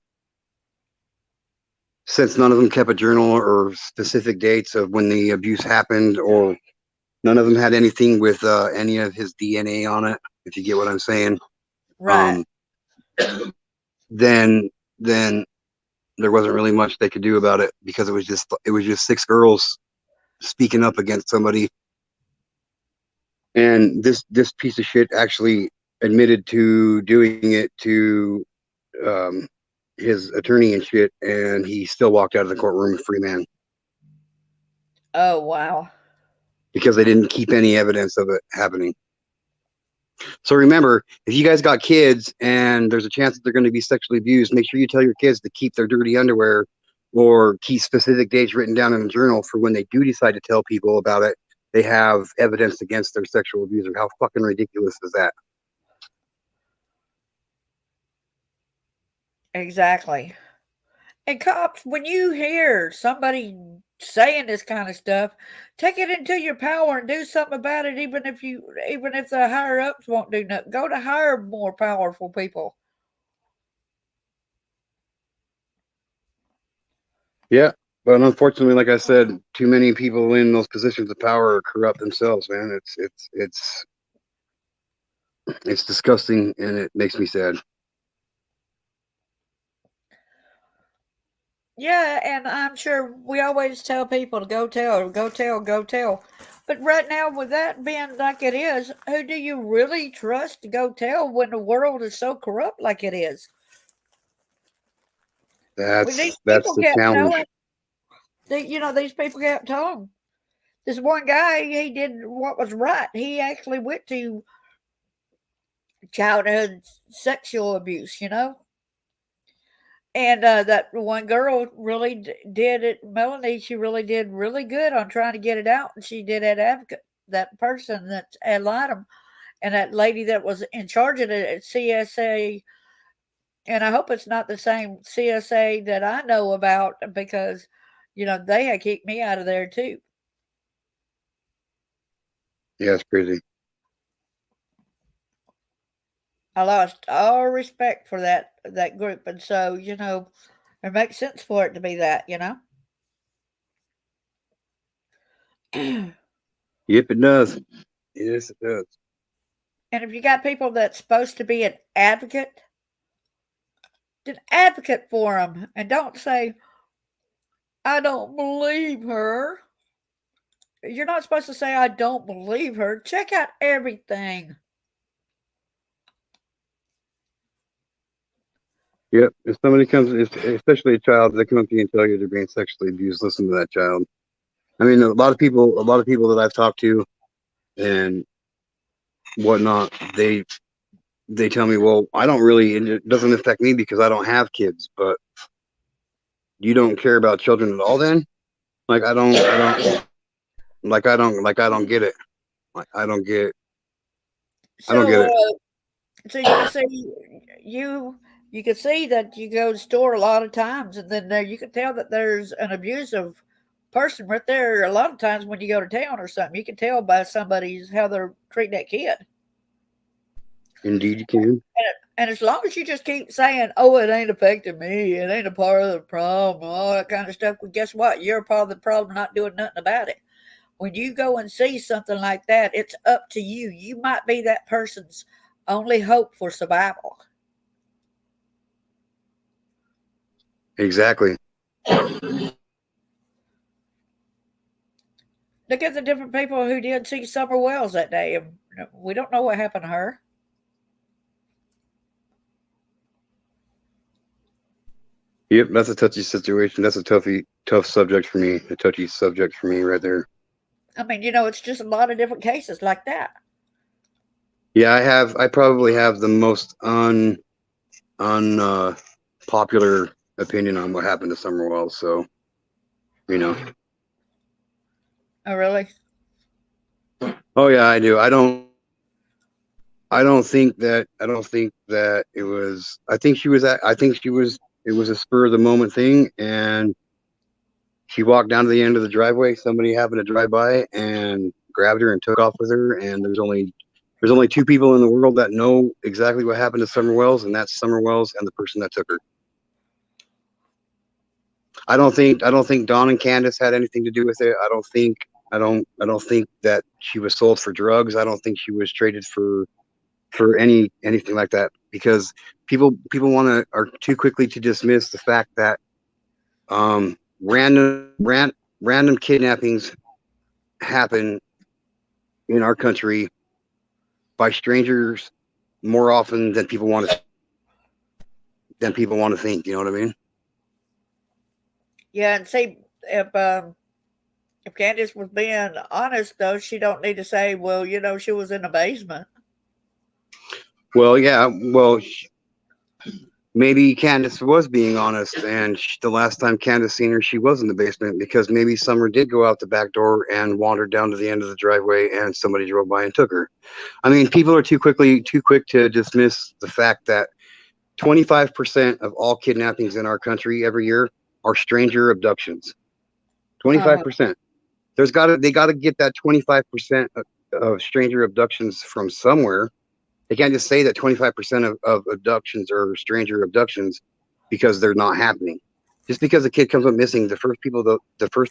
since none of them kept a journal or specific dates of when the abuse happened, or none of them had anything with any of his DNA on it, if you get what I'm saying, right, um, then then there wasn't really much they could do about it, because it was just 6 girls speaking up against somebody. And this piece of shit actually admitted to doing it to um, his attorney and shit, and he still walked out of the courtroom a free man, oh, wow. because they didn't keep any evidence of it happening. So remember, if you guys got kids and there's a chance that they're going to be sexually abused, make sure you tell your kids to keep their dirty underwear, or keep specific dates written down in a journal for when they do decide to tell people about it. They have evidence against their sexual abuser. How fucking ridiculous is that? Exactly. And cops, when you hear somebody saying this kind of stuff, take it into your power and do something about it. Even if the higher ups won't do nothing, go to hire more powerful people. Yeah, but unfortunately, like I said, too many people in those positions of power are corrupt themselves, man. It's disgusting, and it makes me sad. Yeah, and I'm sure we always tell people to go tell, go tell, go tell. But right now, with that being like it is, who do you really trust to go tell when the world is so corrupt like it is? When these That's people the kept telling, challenge. these people kept telling. This one guy, he did what was right. He actually went to childhood sexual abuse, And that one girl really did it, Melanie. She really did really good on trying to get it out, and she did that advocate, that person that had lied him, and that lady that was in charge of it at CSA. And I hope it's not the same CSA that I know about, because they had kicked me out of there too. Yeah, it's crazy. I lost all respect for that group, and so it makes sense for it to be that. And Yep, it does. Yes, it does. if you got people that's supposed to be an advocate, then advocate for them, and don't say, "I don't believe her." You're not supposed to say, "I don't believe her." Check out everything. Yep. If somebody comes, especially a child, they come up to you and tell you they're being sexually abused, listen to that child. I mean, a lot of people that I've talked to and whatnot, they tell me, well, I don't really, it doesn't affect me because I don't have kids. But you don't care about children at all, then? Like I don't get it. Like I don't get So, it. so you can see you you can see that you go to the store a lot of times, and then there you can tell that there's an abusive person right there. A lot of times when you go to town or something, you can tell by somebody's how they're treating that kid. Indeed, you can. And as long as you just keep saying, "Oh, it ain't affecting me. It ain't a part of the problem," all that kind of stuff, well, guess what? You're a part of the problem, not doing nothing about it. When you go and see something like that, it's up to you. You might be that person's only hope for survival. Exactly. Look at the different people who did see Summer Wells that day. We don't know what happened to her. Yep, that's a touchy situation. That's a tough subject for me. A touchy subject for me right there. I mean, it's just a lot of different cases like that. Yeah, I probably have the most un popular opinion on what happened to Summer Wells. So, you know. Oh, really? Oh yeah, I do. I don't think that it was. I think she was. I think she was. It was a spur of the moment thing, and she walked down to the end of the driveway. Somebody happened to drive by and grabbed her and took off with her. And there's only two people in the world that know exactly what happened to Summer Wells, and that's Summer Wells and the person that took her. I don't think Dawn and Candace had anything to do with it. I don't think that she was sold for drugs. I don't think she was traded for anything like that, because people are too quickly to dismiss the fact that random kidnappings happen in our country by strangers more often than people want to think. You know what I mean? Yeah, and see, if Candace was being honest, though, she don't need to say, "Well, she was in the basement." Well, yeah. Well, maybe Candace was being honest, and the last time Candace seen her, she was in the basement, because maybe Summer did go out the back door and wandered down to the end of the driveway, and somebody drove by and took her. I mean, people are too quick to dismiss the fact that 25% of all kidnappings in our country every year are stranger abductions. Uh, 25%. They gotta get that 25% of stranger abductions from somewhere. They can't just say that 25% of abductions are stranger abductions because they're not happening. Just because a kid comes up missing, the first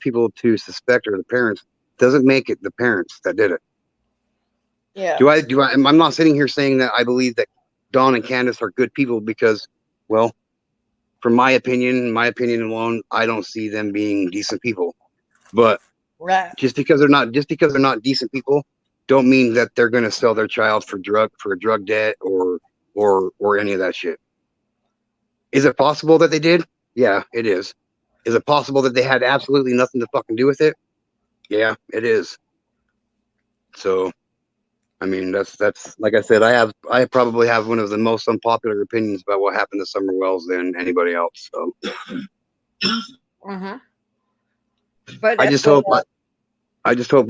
people to suspect are the parents, doesn't make it the parents that did it. yeah, I'm not sitting here saying that I believe that Dawn and Candace are good people, because, well, from my opinion alone, I don't see them being decent people. But right. just because they're not decent people, don't mean that they're going to sell their child for a drug debt, or any of that shit. Is it possible that they did? Yeah, it is. Is it possible that they had absolutely nothing to fucking do with it? Yeah, it is. So, I mean, that's like I said, I probably have one of the most unpopular opinions about what happened to Summer Wells than anybody else. So Uh-huh. But I that's just what. hope I just hope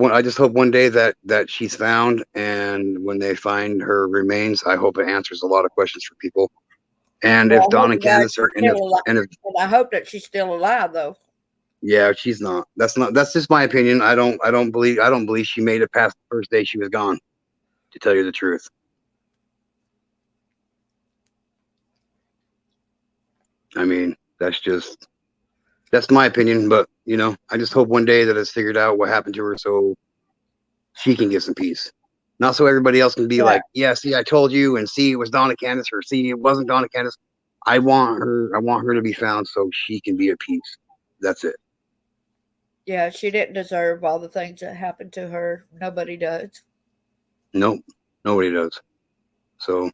one day that she's found, and when they find her remains, I hope it answers a lot of questions for people. And Well, if I hope Don to and God Candace she's are, still alive. and if But I hope that she's still alive, though. yeah, she's not. That's just my opinion. I don't believe she made it past the first day she was gone. To tell you the truth, I mean, that's my opinion. But I just hope one day that it's figured out what happened to her, so she can get some peace. Not so everybody else can be Right. like, yeah, see, I told you, and see, it was Donna Candace, or see, it wasn't Donna Candace. I want her to be found so she can be at peace. That's it. Yeah, she didn't deserve all the things that happened to her. Nobody does. Nope, nobody does. So,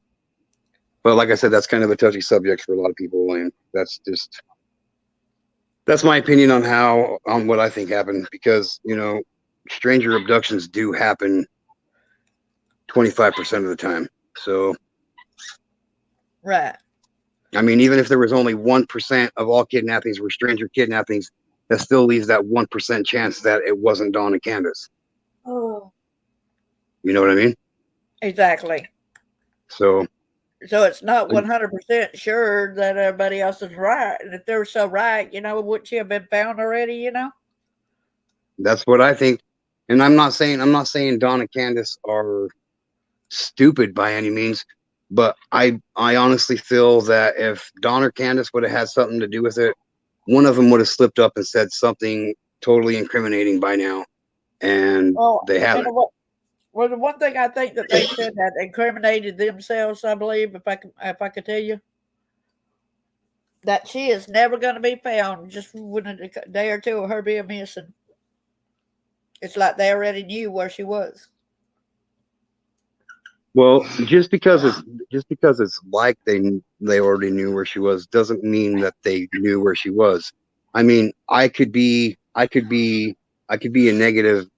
but like I said, that's kind of a touchy subject for a lot of people, and that's my opinion on what I think happened, because stranger abductions do happen 25% of the time. So, Right. I mean, even if there was only 1% of all kidnappings were stranger kidnappings, that still leaves that 1% chance that it wasn't Dawn and Candace. Oh. You know what I mean? Exactly. So So it's not 100% sure that everybody else is right. And if they were so right, wouldn't she have been found already? that's what I think. And I'm not saying Dawn and Candace are stupid by any means, but I honestly feel that if Dawn or Candace would have had something to do with it, one of them would have slipped up and said something totally incriminating by now, and Well, they haven't. well, the one thing I think that they said that incriminated themselves, I believe, if I could tell you, that she is never going to be found just within a day or two of her being missing. It's like they already knew where she was. Well, just because it's like they already knew where she was doesn't mean that they knew where she was. I mean, I could be a negative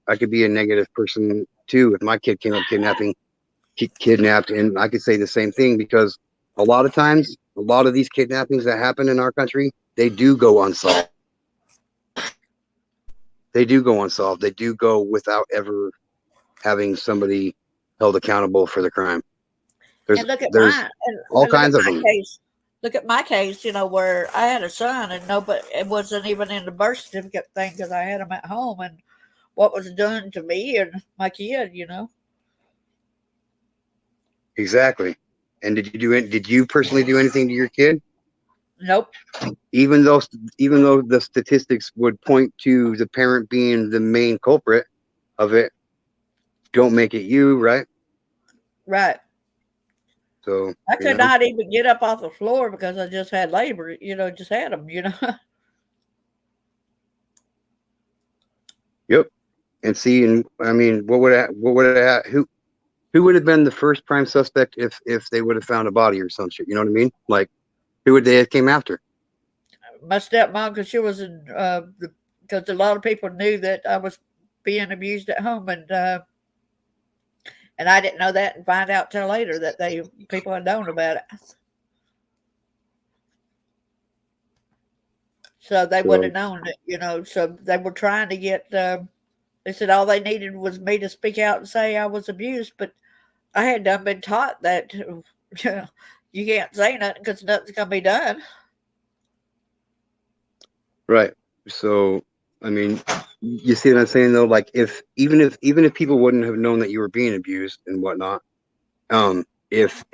person too if my kid came up kidnapped, and I could say the same thing, because a lot of times a lot of these kidnappings that happen in our country, they do go unsolved. They do go unsolved. They do go without ever having somebody held accountable for the crime. And look at There's mine, all and look at kinds of my them. case. Look at my case, where I had a son and nobody, it wasn't even in the birth certificate thing because I had him at home and what was done to me and my kid. Exactly. And did you do it? Did you personally do anything to your kid? Nope. Even though even though the statistics would point to the parent being the main culprit of it, don't make it you, right? Right. So, I could not even get up off the floor because I just had labor, just had them. yep. And see, and I mean, who would have been the first prime suspect if they would have found a body or some shit? You know what I mean? Like, who would they have came after? My stepmom, because she was in, because a lot of people knew that I was being abused at home, and I didn't know that and find out till later that people had known about it. So they would So, have known it. So they were trying to get. They said all they needed was me to speak out and say I was abused, but I had done been taught that you can't say nothing because nothing's gonna be done. right. So, I mean, you see what I'm saying though? Like, even if people wouldn't have known that you were being abused and whatnot, um, if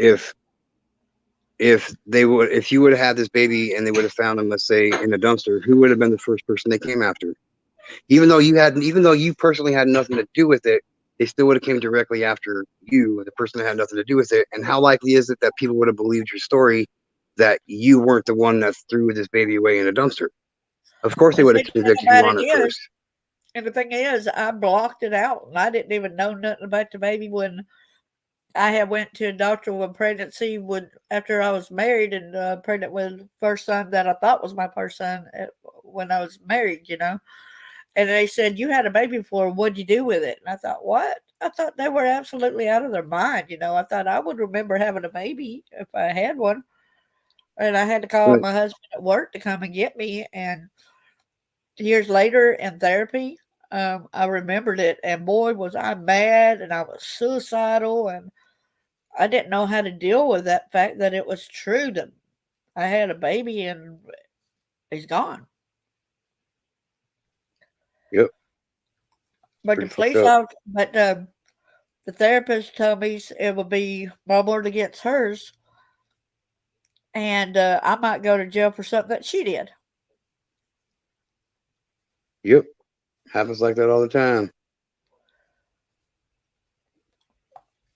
you would have had this baby and they would have found him, let's say, in a dumpster, who would have been the first person they came after? Even though you personally had nothing to do with it, they still would have came directly after you, the person that had nothing to do with it. And how likely is it that people would have believed your story that you weren't the one that threw this baby away in a dumpster? Of course, they And would see, have the thing convicted you about on it it is, first. and the thing is, I blocked it out, and I didn't even know nothing about the baby when I had went to a doctor with pregnancy when after I was married and pregnant with the first son that I thought was my first son when I was married. And they said, "You had a baby before. What'd you do with it?" And I thought, "What?" I thought they were absolutely out of their mind. I thought I would remember having a baby if I had one. And I had to call Right. my husband at work to come and get me. And years later in therapy, I remembered it. And boy, was I mad and I was suicidal. And I didn't know how to deal with that fact that it was true that I had a baby and he's gone. Yep. But the Pretty fucked police up. officer, but the therapist told me it would be my word against hers, and I might go to jail for something that she did. Yep. Happens like that all the time.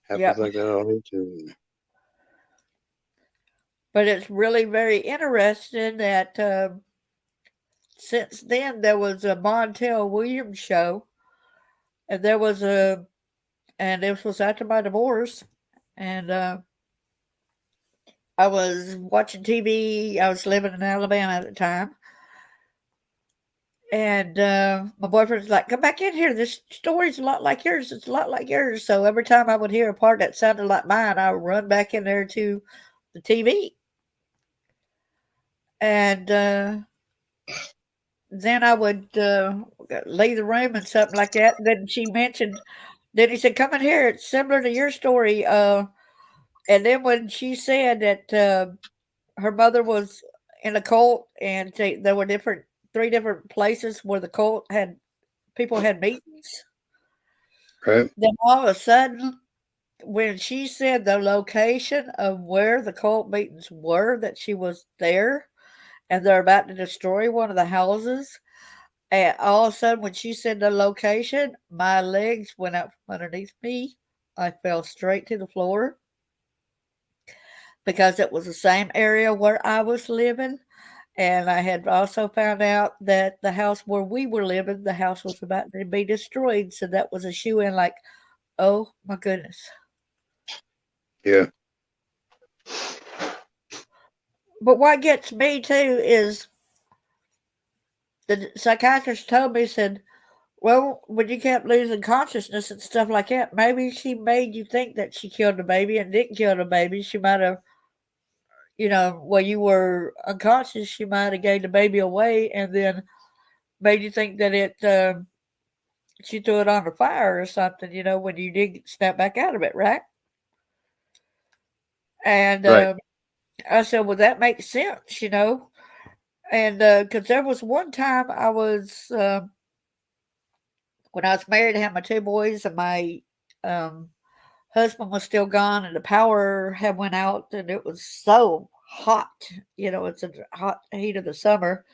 Happens Yep. like that all the time. But it's really very interesting that since then there was a Montel Williams show, and and this was after my divorce, and I was watching TV. I was living in Alabama at the time. And my boyfriend's like, "Come back in here. This story's a lot like yours. It's a lot like yours." So every time I would hear a part that sounded like mine, I would run back in there to the TV. And then I would leave the room and something like that. Then she mentioned, then he said, "Come in here. It's similar to your story." And then when she said that her mother was in a cult and there were three different places where the cult had people had meetings. Right. Then all of a sudden, when she said the location of where the cult meetings were, that she was there and they're about to destroy one of the houses, and all of a sudden, when she said the location, my legs went out from underneath me. I fell straight to the floor because it was the same area where I was living. And I had also found out that the house where we were living, the house was about to be destroyed. So that was a shoe in like, oh my goodness. Yeah. But what gets me too is the psychiatrist told me, said, well, when you kept losing consciousness and stuff like that, maybe she made you think that she killed the baby and didn't kill the baby. She might have, while you were unconscious, she might have gave the baby away and then made you think that she threw it on the fire or something, when you did snap back out of it, right? And Right. I said, well, that makes sense. And because there was one time when I was married, I had my two boys, and my um, husband was still gone, and the power had went out, and it was so hot. It's a hot heat of the summer.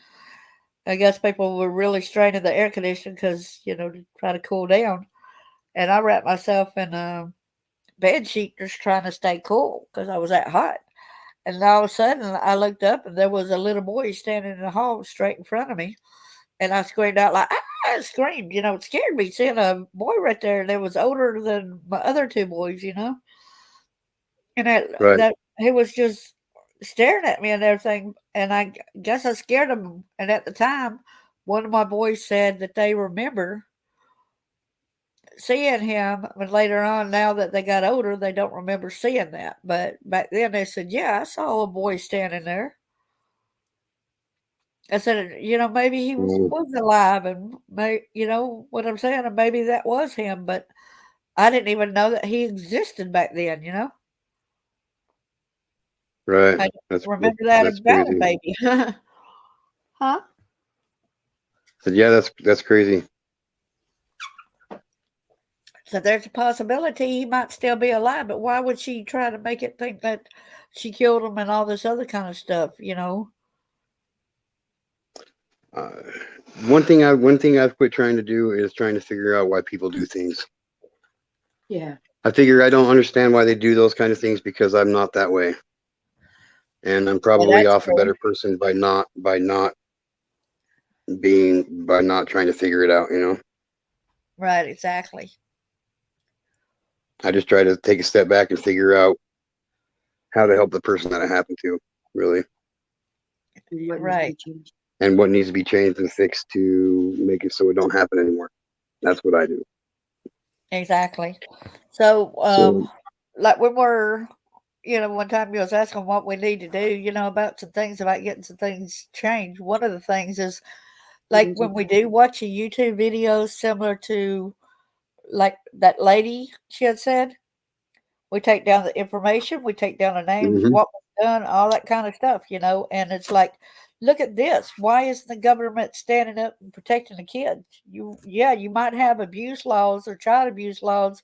I guess people were really straining the air conditioning because to try to cool down. And I wrapped myself in a bed sheet just trying to stay cool because I was that hot. And all of a sudden, I looked up and there was a little boy standing in the hall straight in front of me. And I screamed out like, ah! I screamed. It scared me seeing a boy right there that was older than my other two boys. And Right. that he was just staring at me and everything. And I guess I scared him. And at the time, one of my boys said that they remember seeing him, but later on, now that they got older, they don't remember seeing that. But back then, they said, "Yeah, I saw a boy standing there." I said, maybe he Mm, was alive, and what I'm saying, and maybe that was him, but I didn't even know that he existed back then. right. I don't remember that That's about a crazy. baby, huh? But yeah, that's crazy. So there's a possibility he might still be alive, but why would she try to make it think that she killed him and all this other kind of stuff? Uh, one thing I've quit trying to do is trying to figure out why people do things. Yeah. I figure I don't understand why they do those kind of things because I'm not that way, and I'm Well, probably that's off a true. better person by not trying to figure it out. Right, exactly. I just try to take a step back and figure out how to help the person that it happened to, really, And what needs to Right, be changed. and what needs to be changed and fixed to make it so it don't happen anymore. That's what I do. exactly. So, So, like when one time you was asking what we need to do, about some things about getting some things changed. One of the things is like There's a when we do watch a YouTube video similar to like that lady she had said, we take down the information, we take down the names, hmm what was done, all that kind of stuff. And it's like, look at this. Why isn't the government standing up and protecting the kids? Yeah, you might have abuse laws or child abuse laws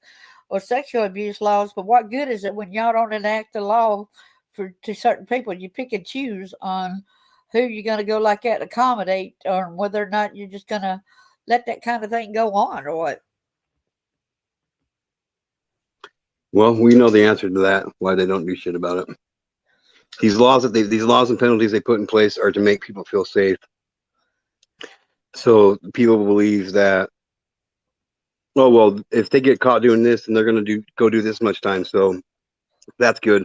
or sexual abuse laws, but what good is it when y'all don't enact the law for to certain people? You pick and choose on who you're going to go like that accommodate, or whether or not you're just going to let that kind of thing go on, or what? well, we know the answer to that. Why they don't do shit about it. These laws and penalties they put in place are to make people feel safe. So people believe that, oh well, if they get caught doing this, then they're gonna do this much time. So that's good.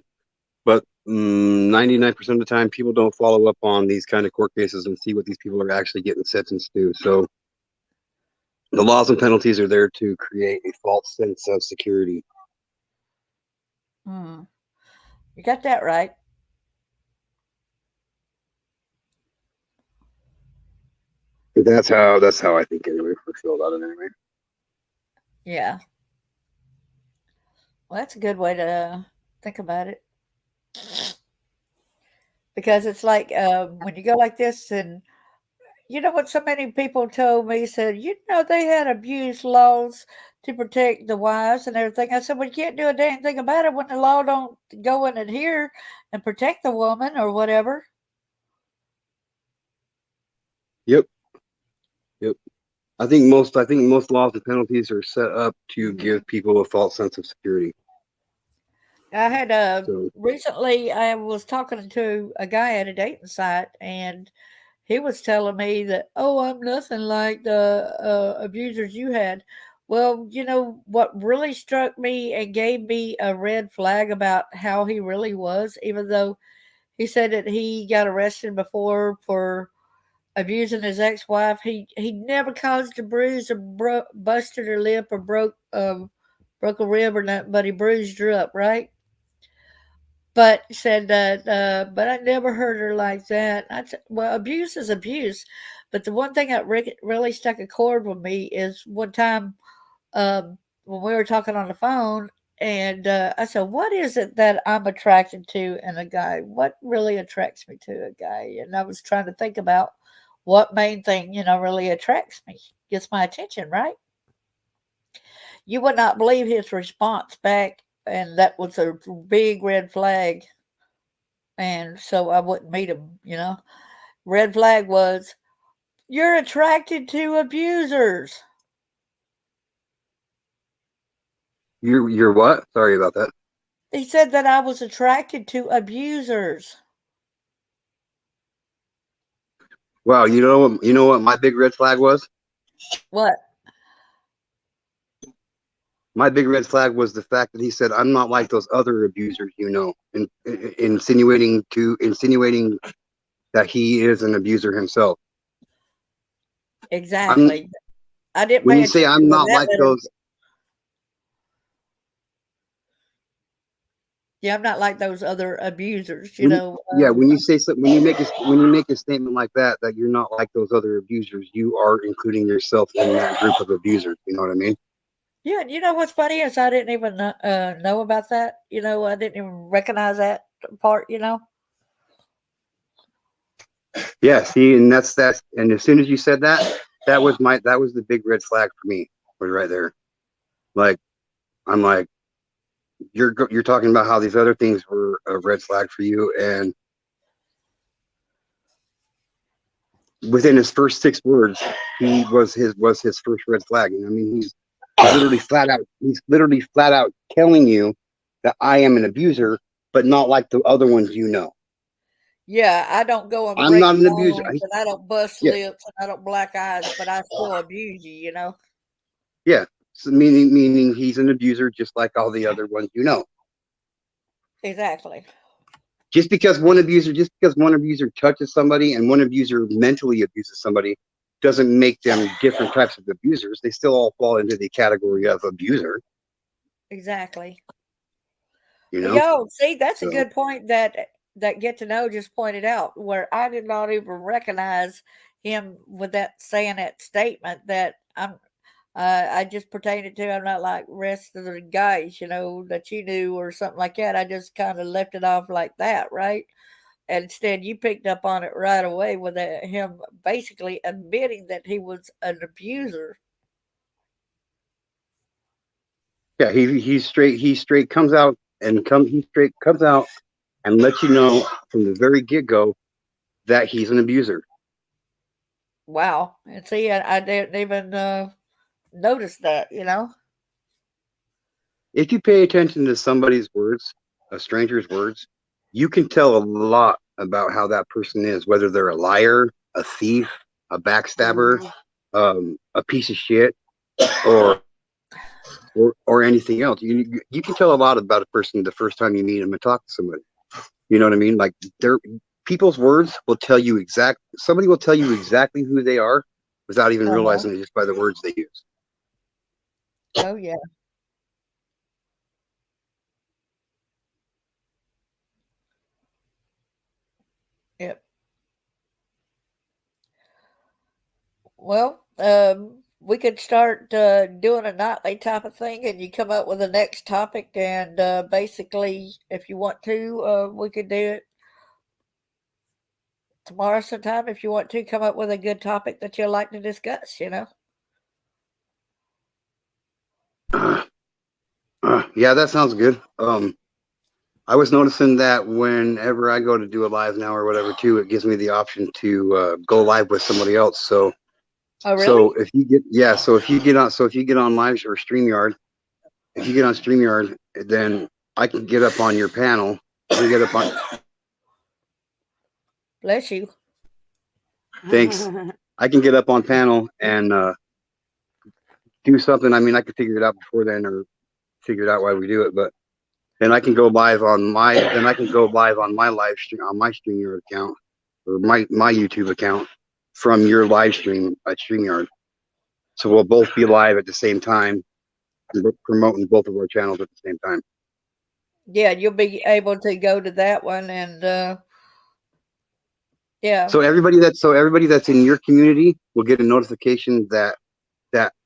But 99% of the time, people don't follow up on these kind of court cases and see what these people are actually getting sentenced to. So the laws and penalties are there to create a false sense of security. Hmm. You got that right. That's how I think anyway. I feel about it anyway. Yeah. Well, that's a good way to think about it because it's like when you go like this, and what so many people told me said, they had abuse laws to protect the wives and everything. I said, well, you can't do a damn thing about it when the law don't go and adhere and protect the woman or whatever. Yep, yep. I think most laws and penalties are set up to give people a false sense of security. I had So, recently I was talking to a guy at a dating site, and he was telling me that, oh, I'm nothing like the abusers you had. Well, what really struck me and gave me a red flag about how he really was, even though he said that he got arrested before for abusing his ex-wife, he never caused a bruise or busted her lip or broke a rib or nothing, but he bruised her up, right? but said that, but I never heard her like that. Well, abuse is abuse, but the one thing that really stuck a chord with me is one time, when we were talking on the phone, and I said, "What is it that I'm attracted to in a guy? What really attracts me to a guy?" And I was trying to think about what main thing, really attracts me, gets my attention, right? You would not believe his response back, and that was a big red flag, and so I wouldn't meet him. Red flag was, "You're attracted to abusers." You're what? Sorry about that. He said that I was attracted to abusers. Wow, you know what my big red flag was? What? My big red flag was the fact that he said, "I'm not like those other abusers, insinuating that he is an abuser himself. I'm Exactly. I didn't when pay you say attention I'm when not that like letter. those, Yeah, I'm not like those other abusers. when you say so, when you make a statement like that you're not like those other abusers, you are including yourself in that group of abusers. You know what I mean? Yeah, you know what's funny is I didn't even know about that. I didn't even recognize that part. Yeah. See, and and as soon as you said that, that was the big red flag for me. Was right there. Like I'm like you're talking about how these other things were a red flag for you, and within his first 6 words, he was his first red flag. I mean, he's literally flat out telling you that I am an abuser, but not like the other ones. Yeah, I don't go and I'm break not an abuser. bones, and I don't bust Yeah, lips, and I don't black eyes, but I still abuse you. yeah. So meaning he's an abuser just like all the other ones. Exactly. Just because one abuser touches somebody and one abuser mentally abuses somebody doesn't make them different types of abusers. They still all fall into the category of abuser, Exactly. you know? Yo, see, that's a So good point that Get to Know just pointed out, where I did not even recognize him with that saying that statement that I just pertained it to, I'm not like rest of the guys, that you knew or something like that. I just kind of left it off like that, right? And instead, you picked up on it right away with him basically admitting that he was an abuser. yeah, he straight comes out and he straight comes out and lets you know from the very get go that he's an abuser. Wow. And see, I didn't even notice that. If you pay attention to somebody's words, a stranger's words, you can tell a lot about how that person is, whether they're a liar, a thief, a backstabber, a piece of shit, or or anything else. You can tell a lot about a person the first time you meet them and talk to somebody. You know what I mean? Like people's words will tell you somebody will tell you exactly who they are without even Uh-huh. realizing it just by the words they use. Oh, yeah. Yep. Well, we could start doing a nightly type of thing, and you come up with the next topic. And basically, if you want to, we could do it tomorrow sometime. If you want to come up with a good topic that you'd like to discuss. Yeah, that sounds good. I was noticing that whenever I go to do a live now or whatever too, it gives me the option to go live with somebody else. Oh, So really? if you get on live or StreamYard, if you get on StreamYard, then I can get up on your panel. I can get up on. Bless you. Thanks. I can get up on panel and do something. I mean, I could figure it out before then, or figure it out why we do it. But then I can go live on my live stream on my StreamYard account or my YouTube account from your live stream at StreamYard. So we'll both be live at the same time, promoting both of our channels at the same time. Yeah, you'll be able to go to that one and yeah. So everybody that's in your community will get a notification that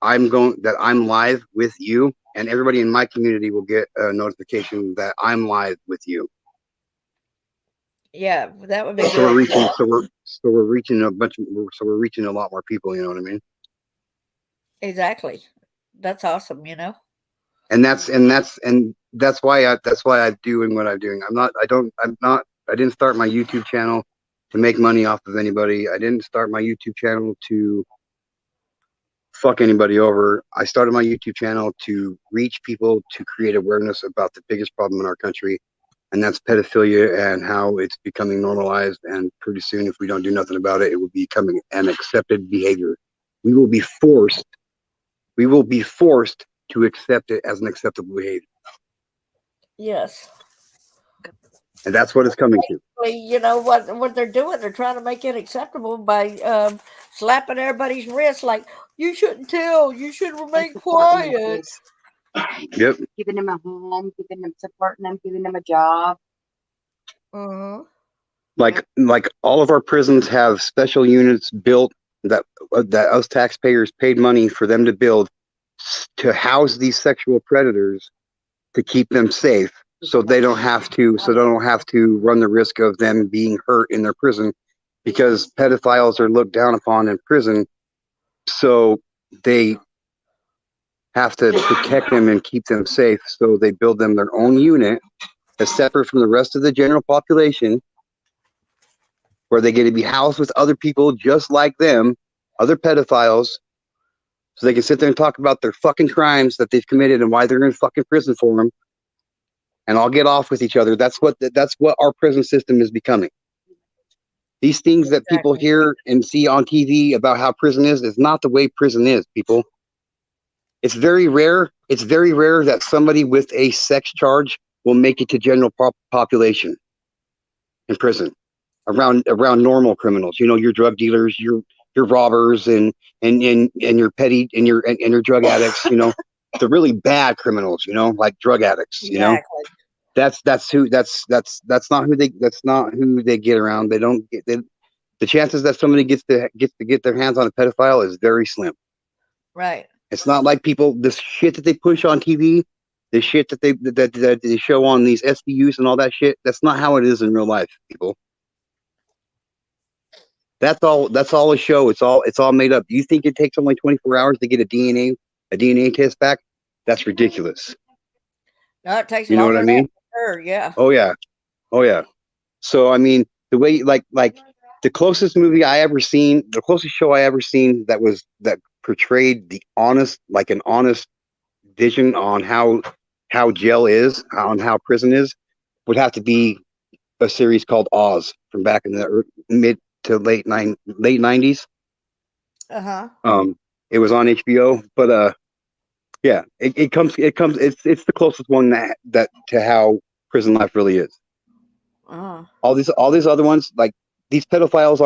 I'm live with you, and everybody in my community will get a notification that I'm live with you. Yeah, that would be So we're good. reaching we're reaching we're reaching a lot more people, you know what I mean? Exactly. That's awesome, And that's why I'm doing what I'm doing. I didn't start my YouTube channel to make money off of anybody. I didn't start my YouTube channel to fuck anybody over. I started my YouTube channel to reach people, to create awareness about the biggest problem in our country, and that's pedophilia and how it's becoming normalized. And pretty soon, if we don't do nothing about it, it will be becoming an accepted behavior. We will be forced. We will be forced to accept it as an acceptable behavior, Yes. and that's what it's coming to. What they're doing, they're trying to make it acceptable by slapping everybody's wrist like you shouldn't tell, you should And remain supporting the quiet. kids, Yep. giving them a home, supporting them, giving them a job. Uh-huh. Like all of our prisons have special units built that us taxpayers paid money for them to build to house these sexual predators, to keep them safe, so they don't have to run the risk of them being hurt in their prison, because pedophiles are looked down upon in prison, so they have to protect them and keep them safe, so they build them their own unit as separate from the rest of the general population, where they get to be housed with other people just like them, other pedophiles, so they can sit there and talk about their fucking crimes that they've committed and why they're in fucking prison for them, and all get off with each other. That's what our prison system is becoming. These things that people Exactly. hear and see on TV about how prison is not the way prison is, people. It's very rare. It's very rare that somebody with a sex charge will make it to general population in prison. Around normal criminals, your drug dealers, your robbers, and your petty and your drug addicts, the really bad criminals, like drug addicts, Exactly. that's not who they get around. They don't get the chances that somebody gets to get their hands on a pedophile is very slim. Right. It's not like this shit that they push on TV, the shit that they show on these SVUs and all that shit. That's not how it is in real life, people. That's all a show. It's all made up. You think it takes only 24 hours to get a DNA test back? That's ridiculous. No, it takes You know what longer I than that mean? for sure, yeah. Oh yeah. Oh yeah. So I mean, the way like the closest the closest show I ever seen that portrayed an honest vision on how jail is, on how prison is, would have to be a series called Oz from back in the mid to late 90s. Uh-huh. It was on HBO, but yeah, it's the closest one that to how prison life really is. Uh-huh. All these other ones, like these pedophiles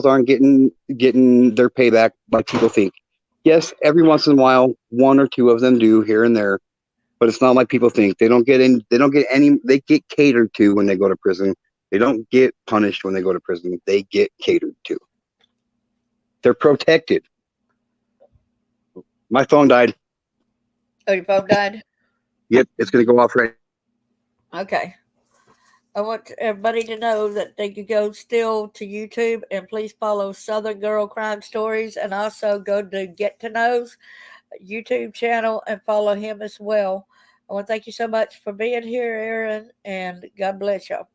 aren't getting their payback like people think. Yes, every once in a while, one or two of them do here and there, but it's not like people think. They get catered to when they go to prison. They don't get punished when they go to prison. They get catered to. They're protected. My phone died. Oh, your phone died? Yep, it's gonna go off right. Okay. I want everybody to know that they could go still to YouTube and please follow Southern Girl Crime Stories and also go to Get to Know's YouTube channel and follow him as well. I want to thank you so much for being here, Aaron, and God bless y'all.